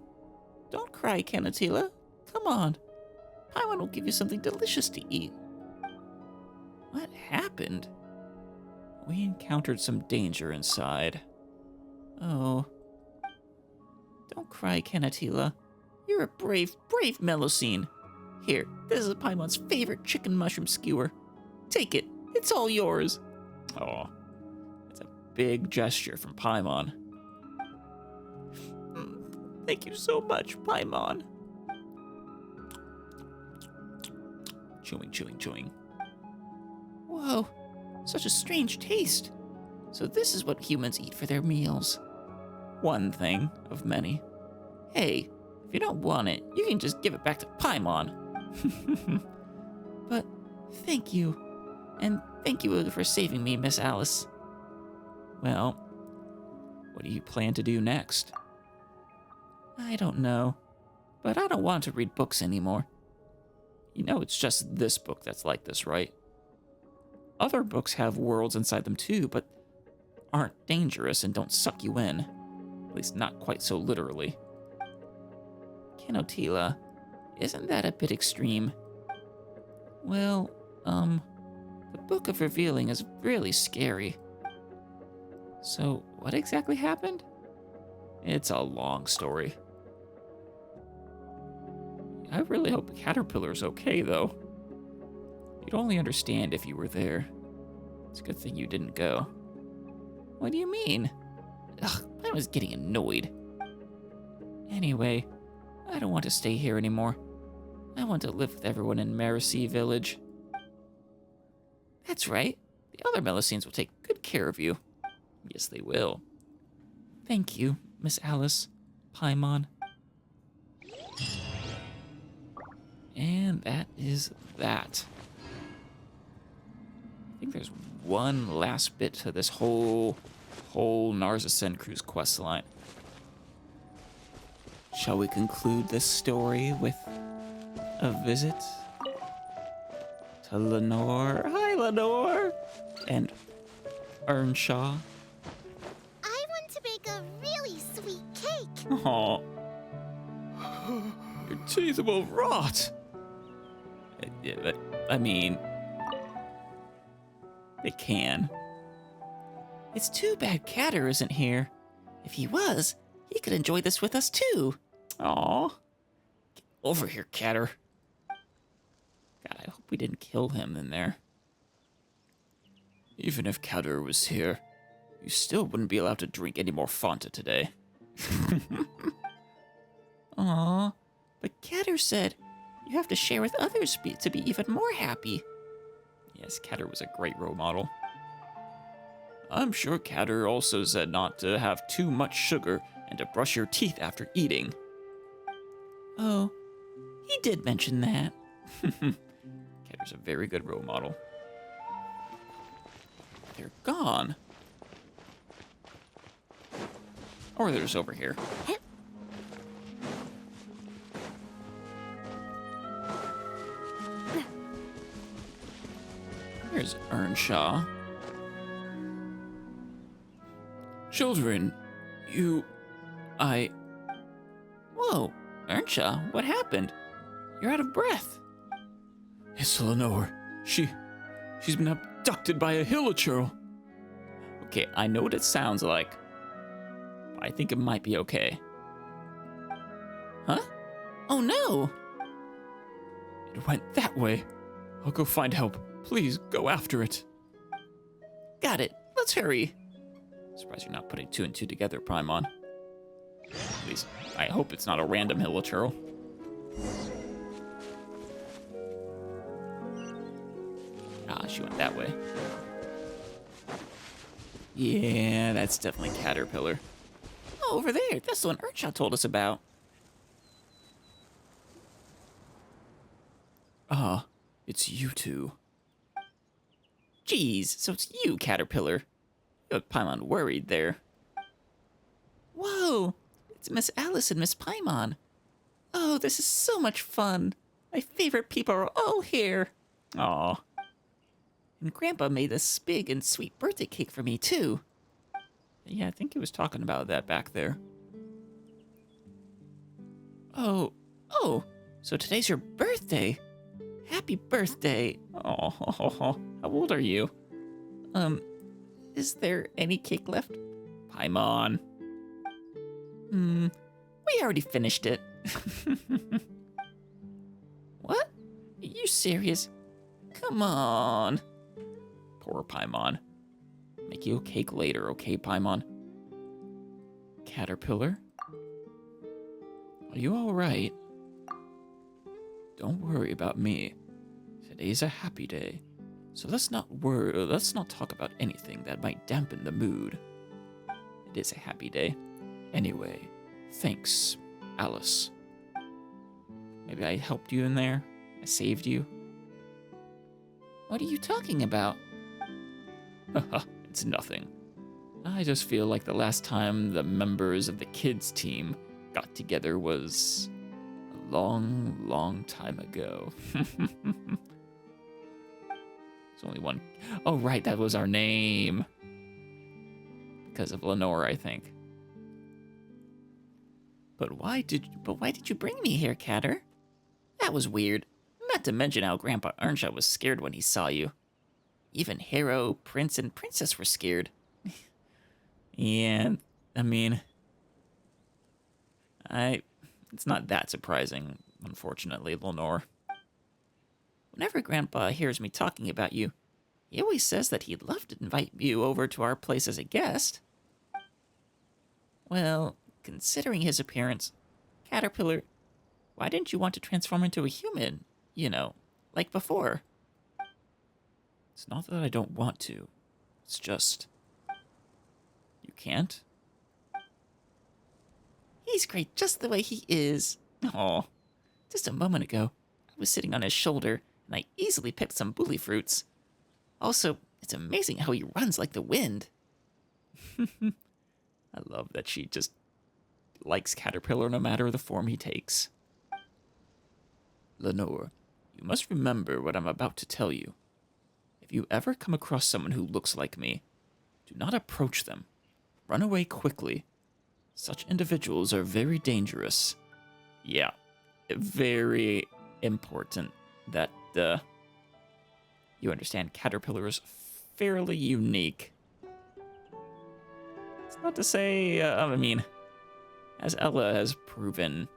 [SPEAKER 1] Don't cry, Kenatila. Come on. Paimon will give you something delicious to eat. What happened? We encountered some danger inside. Oh. Don't cry, Kenatila. You're a brave, brave Melusine. Here, this is Paimon's favorite chicken mushroom skewer. Take it. It's all yours. Oh, that's a big gesture from Paimon. Thank you so much, Paimon. Chewing, chewing, chewing. Whoa, such a strange taste. So this is what humans eat for their meals. One thing of many. Hey, if you don't want it, you can just give it back to Paimon. But thank you. And thank you for saving me, Miss Alice. Well, what do you plan to do next? I don't know, but I don't want to read books anymore. You know it's just this book that's like this, right? Other books have worlds inside them too, but aren't dangerous and don't suck you in. At least not quite so literally. Kenotila, isn't that a bit extreme? Well, the Book of Revealing is really scary. So, what exactly happened? It's a long story. I really hope Caterpillar's okay, though. You'd only understand if you were there. It's a good thing you didn't go. What do you mean? Ugh, I was getting annoyed. Anyway, I don't want to stay here anymore. I want to live with everyone in Marcy Village. That's right. The other Melusines will take good care of you. Yes, they will. Thank you, Miss Alice, Paimon. And that is that. I think there's one last bit to this whole Narcissen Cruise questline. Shall we conclude this story with a visit to Lanoire? Hi, Lanoire! And Earnshaw.
[SPEAKER 3] I want to bake a really sweet cake.
[SPEAKER 1] Aw. Your teeth will rot. I mean, they can. It's too bad Catter isn't here. If he was, he could enjoy this with us too. Aw. Get over here, Catter. God, I hope we didn't kill him in there. Even if Catter was here, you still wouldn't be allowed to drink any more Fanta today. Aw, but Catter said you have to share with others to be even more happy. Yes, Catter was a great role model. I'm sure Catter also said not to have too much sugar and to brush your teeth after eating. Oh, he did mention that. Catter's a very good role model. They're gone. Or they're just over here. Here's Earnshaw. Children, Whoa, Earnshaw, what happened? You're out of breath. It's Lanoire. She's been abducted by a hilichurl. Okay, I know what it sounds like. But I think it might be okay. Huh? Oh no! It went that way. I'll go find help. Please, go after it. Got it. Let's hurry. Surprised you're not putting two and two together, Paimon. At least, I hope it's not a random hilichurl. Ah, she went that way. Yeah, that's definitely Caterpillar. Oh, over there. That's the one Earnshaw told us about. Ah, it's you two. Geez, so it's you, Caterpillar. You had Paimon worried there. Whoa, it's Miss Alice and Miss Paimon. Oh, this is so much fun. My favorite people are all here. Aw. And Grandpa made this big and sweet birthday cake for me, too. Yeah, I think he was talking about that back there. Oh, so today's your birthday. Happy birthday. Oh, how old are you? Is there any cake left? Paimon. We already finished it. What? Are you serious? Come on. Poor Paimon. Make you a cake later, okay, Paimon? Caterpillar? Are you alright? Don't worry about me. Today's a happy day. So let's not talk about anything that might dampen the mood. It is a happy day. Anyway, thanks, Alice. Maybe I helped you in there? I saved you?
[SPEAKER 2] What are you talking about?
[SPEAKER 1] Haha, it's nothing. I just feel like the last time the members of the kids team got together was a long, long time ago. There's only one. Oh, right, that was our name. Because of Lanoire, I think. But why did you bring me here, Catter? That was weird. Not to mention how Grandpa Earnshaw was scared when he saw you. Even Hero, Prince, and Princess were scared. Yeah, I mean, it's not that surprising, unfortunately, Lanoire. Whenever Grandpa hears me talking about you, he always says that he'd love to invite you over to our place as a guest. Well, considering his appearance, Caterpillar, why didn't you want to transform into a human? You know, like before. It's not that I don't want to. It's just... You can't? He's great just the way he is. Aw. Just a moment ago, I was sitting on his shoulder, and I easily picked some bully fruits. Also, it's amazing how he runs like the wind. I love that she just likes Caterpillar no matter the form he takes. Lanoire, you must remember what I'm about to tell you. If you ever come across someone who looks like me, do not approach them. Run away quickly. Such individuals are very dangerous. Yeah, very important that you understand Caterpillar is fairly unique. It's not to say, I mean, as Ella has proven,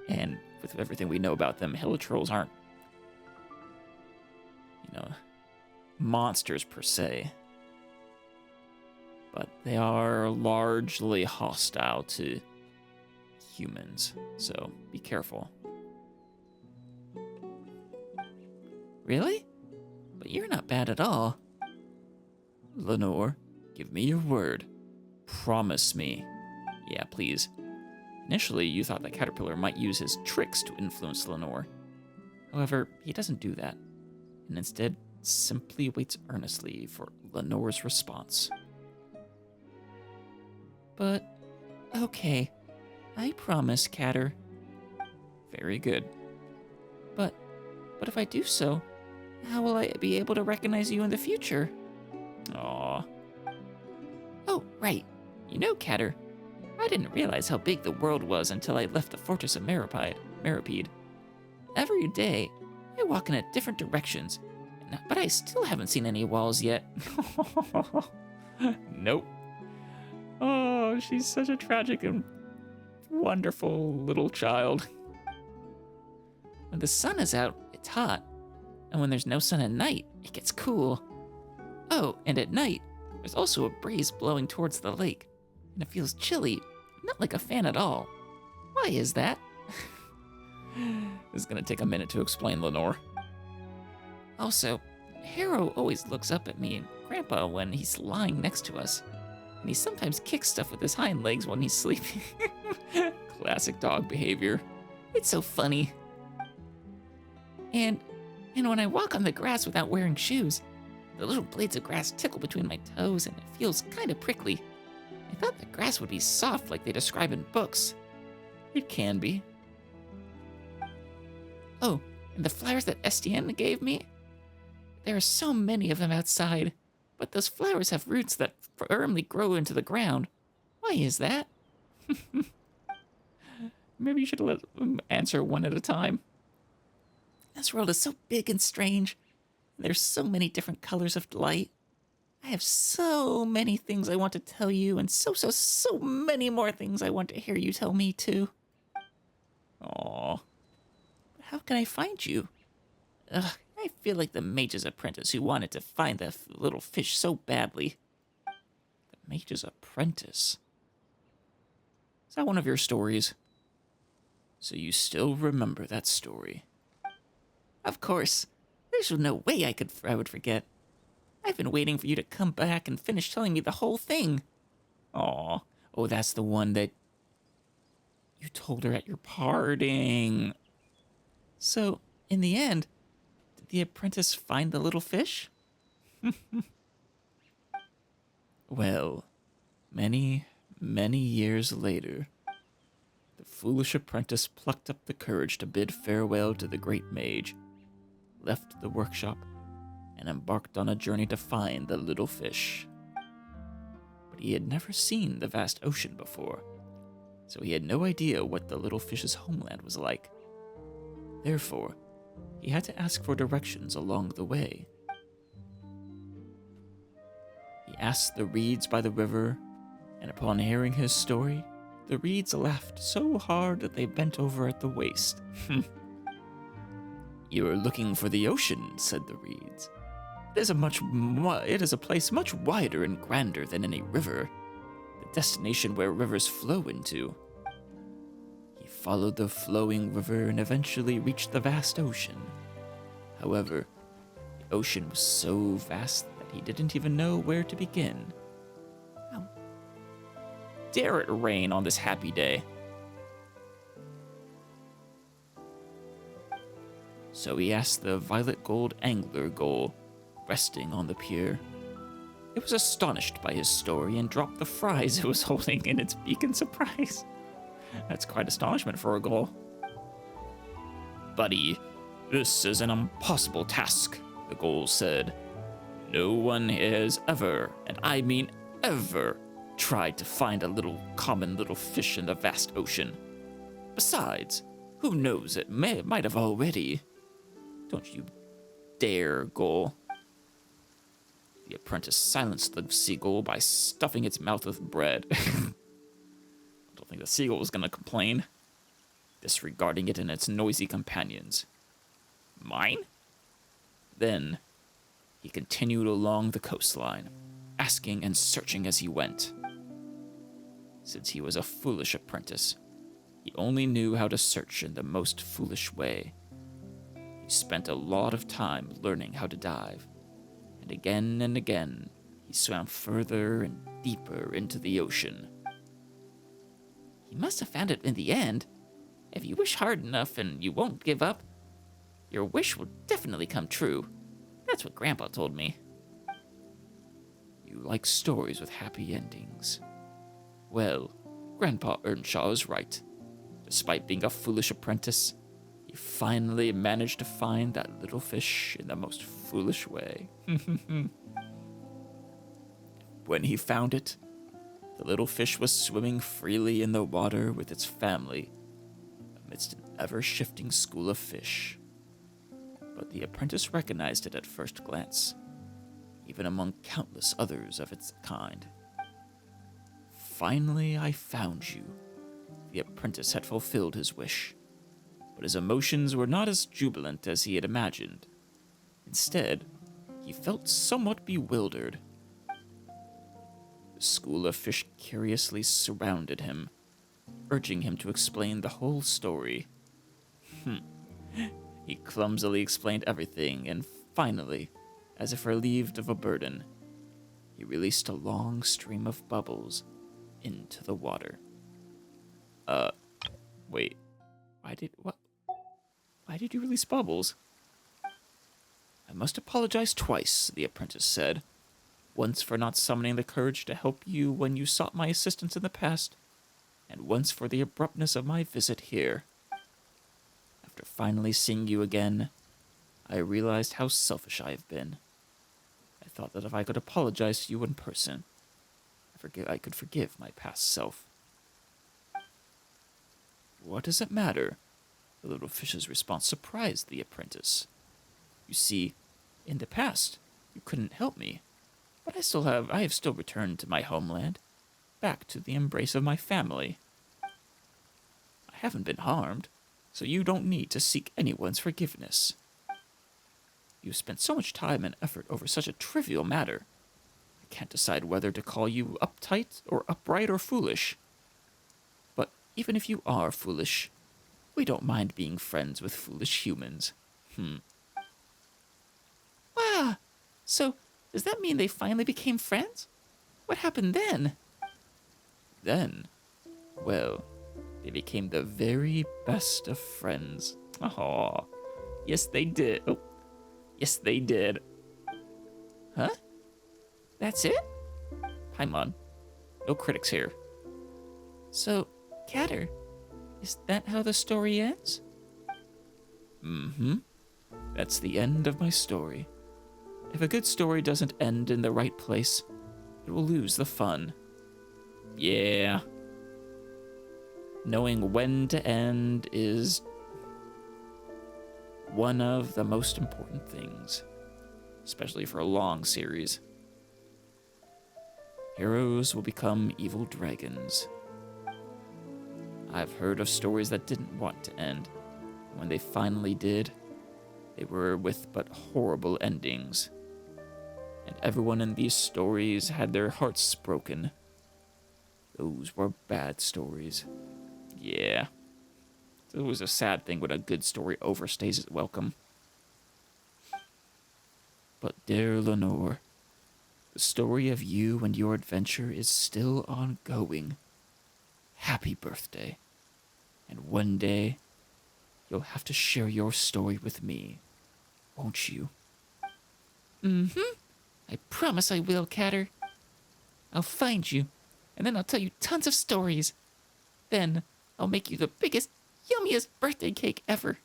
[SPEAKER 1] and with everything we know about them, Hilichurls aren't, you know, monsters per se. But they are largely hostile to humans, so be careful. Really? But you're not bad at all. Lanoire, give me your word. Promise me. Yeah, please. Initially, you thought that Caterpillar might use his tricks to influence Lanoire. However, he doesn't do that, and instead simply waits earnestly for Lanoire's response. But, okay, I promise, Catter. Very good. But if I do so, how will I be able to recognize you in the future? Aww. Oh, right. You know, Catter, I didn't realize how big the world was until I left the fortress of Meripede. Every day, I walk in different directions, but I still haven't seen any walls yet. Nope. Oh, she's such a tragic and wonderful little child. When the sun is out, it's hot. And when there's no sun at night, it gets cool. Oh, and at night, there's also a breeze blowing towards the lake. And it feels chilly, not like a fan at all. Why is that? This is gonna take a minute to explain, Lanoire. Also, Hero always looks up at me and Grandpa when he's lying next to us. And he sometimes kicks stuff with his hind legs when he's sleeping. Classic dog behavior. It's so funny. And when I walk on the grass without wearing shoes, the little blades of grass tickle between my toes and it feels kind of prickly. I thought the grass would be soft like they describe in books. It can be. Oh, and the flowers that Estienne gave me? There are so many of them outside, but those flowers have roots that firmly grow into the ground. Why is that? Maybe you should let them answer one at a time. This world is so big and strange. There's so many different colors of light. I have so many things I want to tell you, and so many more things I want to hear you tell me too. Aww. How can I find you? Ugh, I feel like the mage's apprentice who wanted to find the little fish so badly. The mage's apprentice? Is that one of your stories? So you still remember that story.
[SPEAKER 5] Of course. There's no way I would forget. I've been waiting for you to come back and finish telling me the whole thing.
[SPEAKER 1] Aw. Oh, that's the one that you told her at your parting.
[SPEAKER 5] So, in the end, did the apprentice find the little fish?
[SPEAKER 1] Well, many, many years later, the foolish apprentice plucked up the courage to bid farewell to the great mage, left the workshop, and embarked on a journey to find the little fish. But he had never seen the vast ocean before, so he had no idea what the little fish's homeland was like. Therefore, he had to ask for directions along the way. He asked the reeds by the river, and upon hearing his story, the reeds laughed so hard that they bent over at the waist. "You are looking for the ocean," said the reeds. It is a place much wider and grander than any river, the destination where rivers flow into." He followed the flowing river and eventually reached the vast ocean. However, the ocean was so vast that he didn't even know where to begin. How dare it rain on this happy day? So he asked the violet gold angler gull, resting on the pier. It was astonished by his story and dropped the fries it was holding in its beak in surprise. That's quite astonishment for a gull. "Buddy, this is an impossible task," the gull said. "No one has ever, and I mean ever, tried to find a common little fish in the vast ocean. Besides, who knows, it might have already. Don't you dare, gull." The apprentice silenced the seagull by stuffing its mouth with bread. I don't think the seagull was going to complain, disregarding it and its noisy companions. "Mine?" Then he continued along the coastline, asking and searching as he went. Since he was a foolish apprentice, he only knew how to search in the most foolish way. He spent a lot of time learning how to dive, and again, he swam further and deeper into the ocean.
[SPEAKER 5] He must have found it in the end. If you wish hard enough and you won't give up, your wish will definitely come true. That's what Grandpa told me.
[SPEAKER 1] You like stories with happy endings. Well, Grandpa Earnshaw is right. Despite being a foolish apprentice, he finally managed to find that little fish in the most foolish way. When he found it, the little fish was swimming freely in the water with its family, amidst an ever-shifting school of fish. But the apprentice recognized it at first glance, even among countless others of its kind. "Finally, I found you." The apprentice had fulfilled his wish, but his emotions were not as jubilant as he had imagined. Instead, he felt somewhat bewildered. The school of fish curiously surrounded him, urging him to explain the whole story. He clumsily explained everything, and finally, as if relieved of a burden, he released a long stream of bubbles into the water. Wait. Why did you release bubbles? "I must apologize twice," the apprentice said. "Once for not summoning the courage to help you when you sought my assistance in the past, and once for the abruptness of my visit here. After finally seeing you again, I realized how selfish I have been. I thought that if I could apologize to you in person, I could forgive my past self." "What does it matter?" The little fish's response surprised the apprentice. "You see, in the past, you couldn't help me, but I have still returned to my homeland, back to the embrace of my family. I haven't been harmed, so you don't need to seek anyone's forgiveness. You've spent so much time and effort over such a trivial matter. I can't decide whether to call you uptight or upright or foolish. But even if you are foolish, We don't mind being friends with foolish humans.
[SPEAKER 5] Wow. So, does that mean they finally became friends? What happened then?
[SPEAKER 1] Then, well, they became the very best of friends. Oh, yes they did. Oh, yes they did.
[SPEAKER 5] Huh? That's it?
[SPEAKER 1] Paimon, no critics here.
[SPEAKER 5] So, Catter, is that how the story ends?
[SPEAKER 1] Mm-hmm. That's the end of my story. If a good story doesn't end in the right place, it will lose the fun. Yeah. Knowing when to end is one of the most important things, especially for a long series. Heroes will become evil dragons. I've heard of stories that didn't want to end. When they finally did, they were with but horrible endings. And everyone in these stories had their hearts broken. Those were bad stories. Yeah. It's always a sad thing when a good story overstays its welcome. But dear Lanoire, the story of you and your adventure is still ongoing. Happy birthday. And one day, you'll have to share your story with me, won't you?
[SPEAKER 5] Mm-hmm. I promise I will, Catter. I'll find you, and then I'll tell you tons of stories. Then I'll make you the biggest, yummiest birthday cake ever.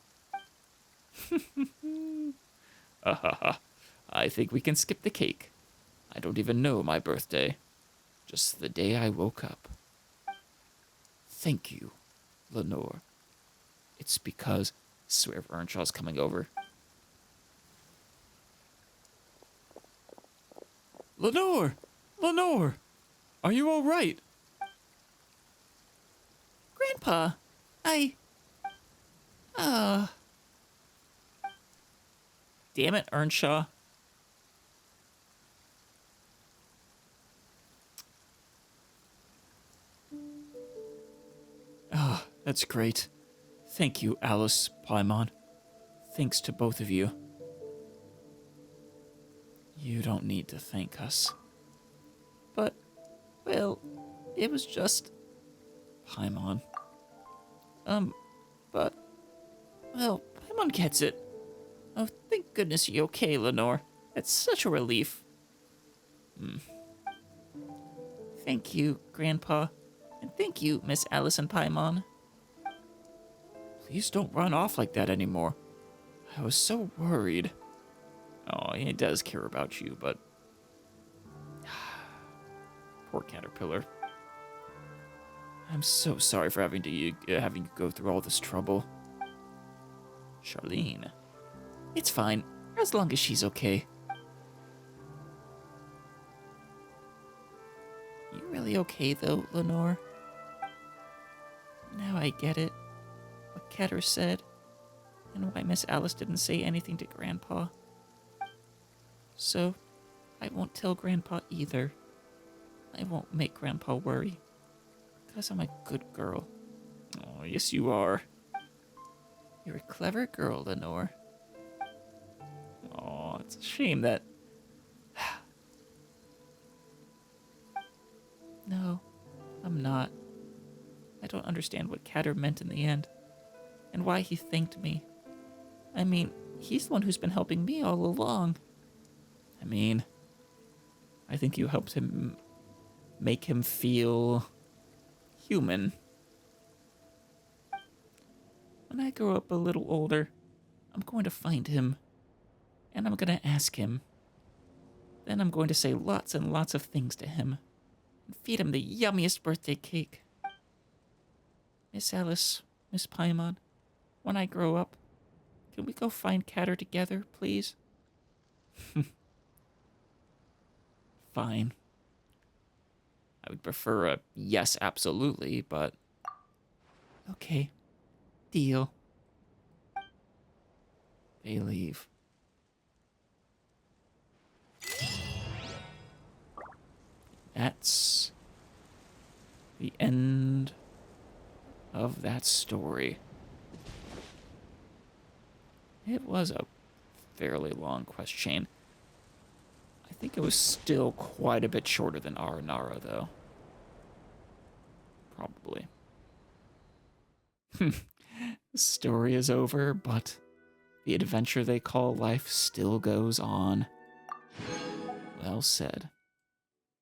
[SPEAKER 1] I think we can skip the cake. I don't even know my birthday. Just the day I woke up. Thank you, Lanoire. It's because... I swear if Earnshaw's coming over. Lanoire! Lanoire! Are you all right?
[SPEAKER 5] Grandpa,
[SPEAKER 1] Damn it, Earnshaw. Ah, that's great. Thank you, Alice, Paimon. Thanks to both of you. You don't need to thank us.
[SPEAKER 5] But, well, it was just...
[SPEAKER 1] Paimon.
[SPEAKER 5] But, well, Paimon gets it. Oh, thank goodness you're okay, Lanoire. That's such a relief. Thank you, Grandpa. And thank you, Miss Alice and Paimon.
[SPEAKER 1] Please don't run off like that anymore. I was so worried. Oh, he does care about you, but... Poor Caterpillar. I'm so sorry for having you go through all this trouble. Charlene.
[SPEAKER 5] It's fine, as long as she's okay. You really okay, though, Lanoire? Now I get it. What Catter said, and why Miss Alice didn't say anything to Grandpa. So, I won't tell Grandpa either. I won't make Grandpa worry, because I'm a good girl.
[SPEAKER 1] Oh, yes you are.
[SPEAKER 5] You're a clever girl, Lanoire.
[SPEAKER 1] Oh, it's a shame that...
[SPEAKER 5] No, I'm not. I don't understand what Catter meant in the end, and why he thanked me. I mean, he's the one who's been helping me all along.
[SPEAKER 1] I mean, I think you helped him make him feel human.
[SPEAKER 5] When I grow up a little older, I'm going to find him, and I'm going to ask him. Then I'm going to say lots and lots of things to him, and feed him the yummiest birthday cake. Miss Alice, Miss Paimon, when I grow up, can we go find Catter together, please?
[SPEAKER 1] Fine. I would prefer a yes, absolutely, but...
[SPEAKER 5] Okay. Deal.
[SPEAKER 1] They leave. That's the end of that story. It was a fairly long quest chain. I think it was still quite a bit shorter than Aranara, though. Probably. The story is over, but the adventure they call life still goes on. Well said.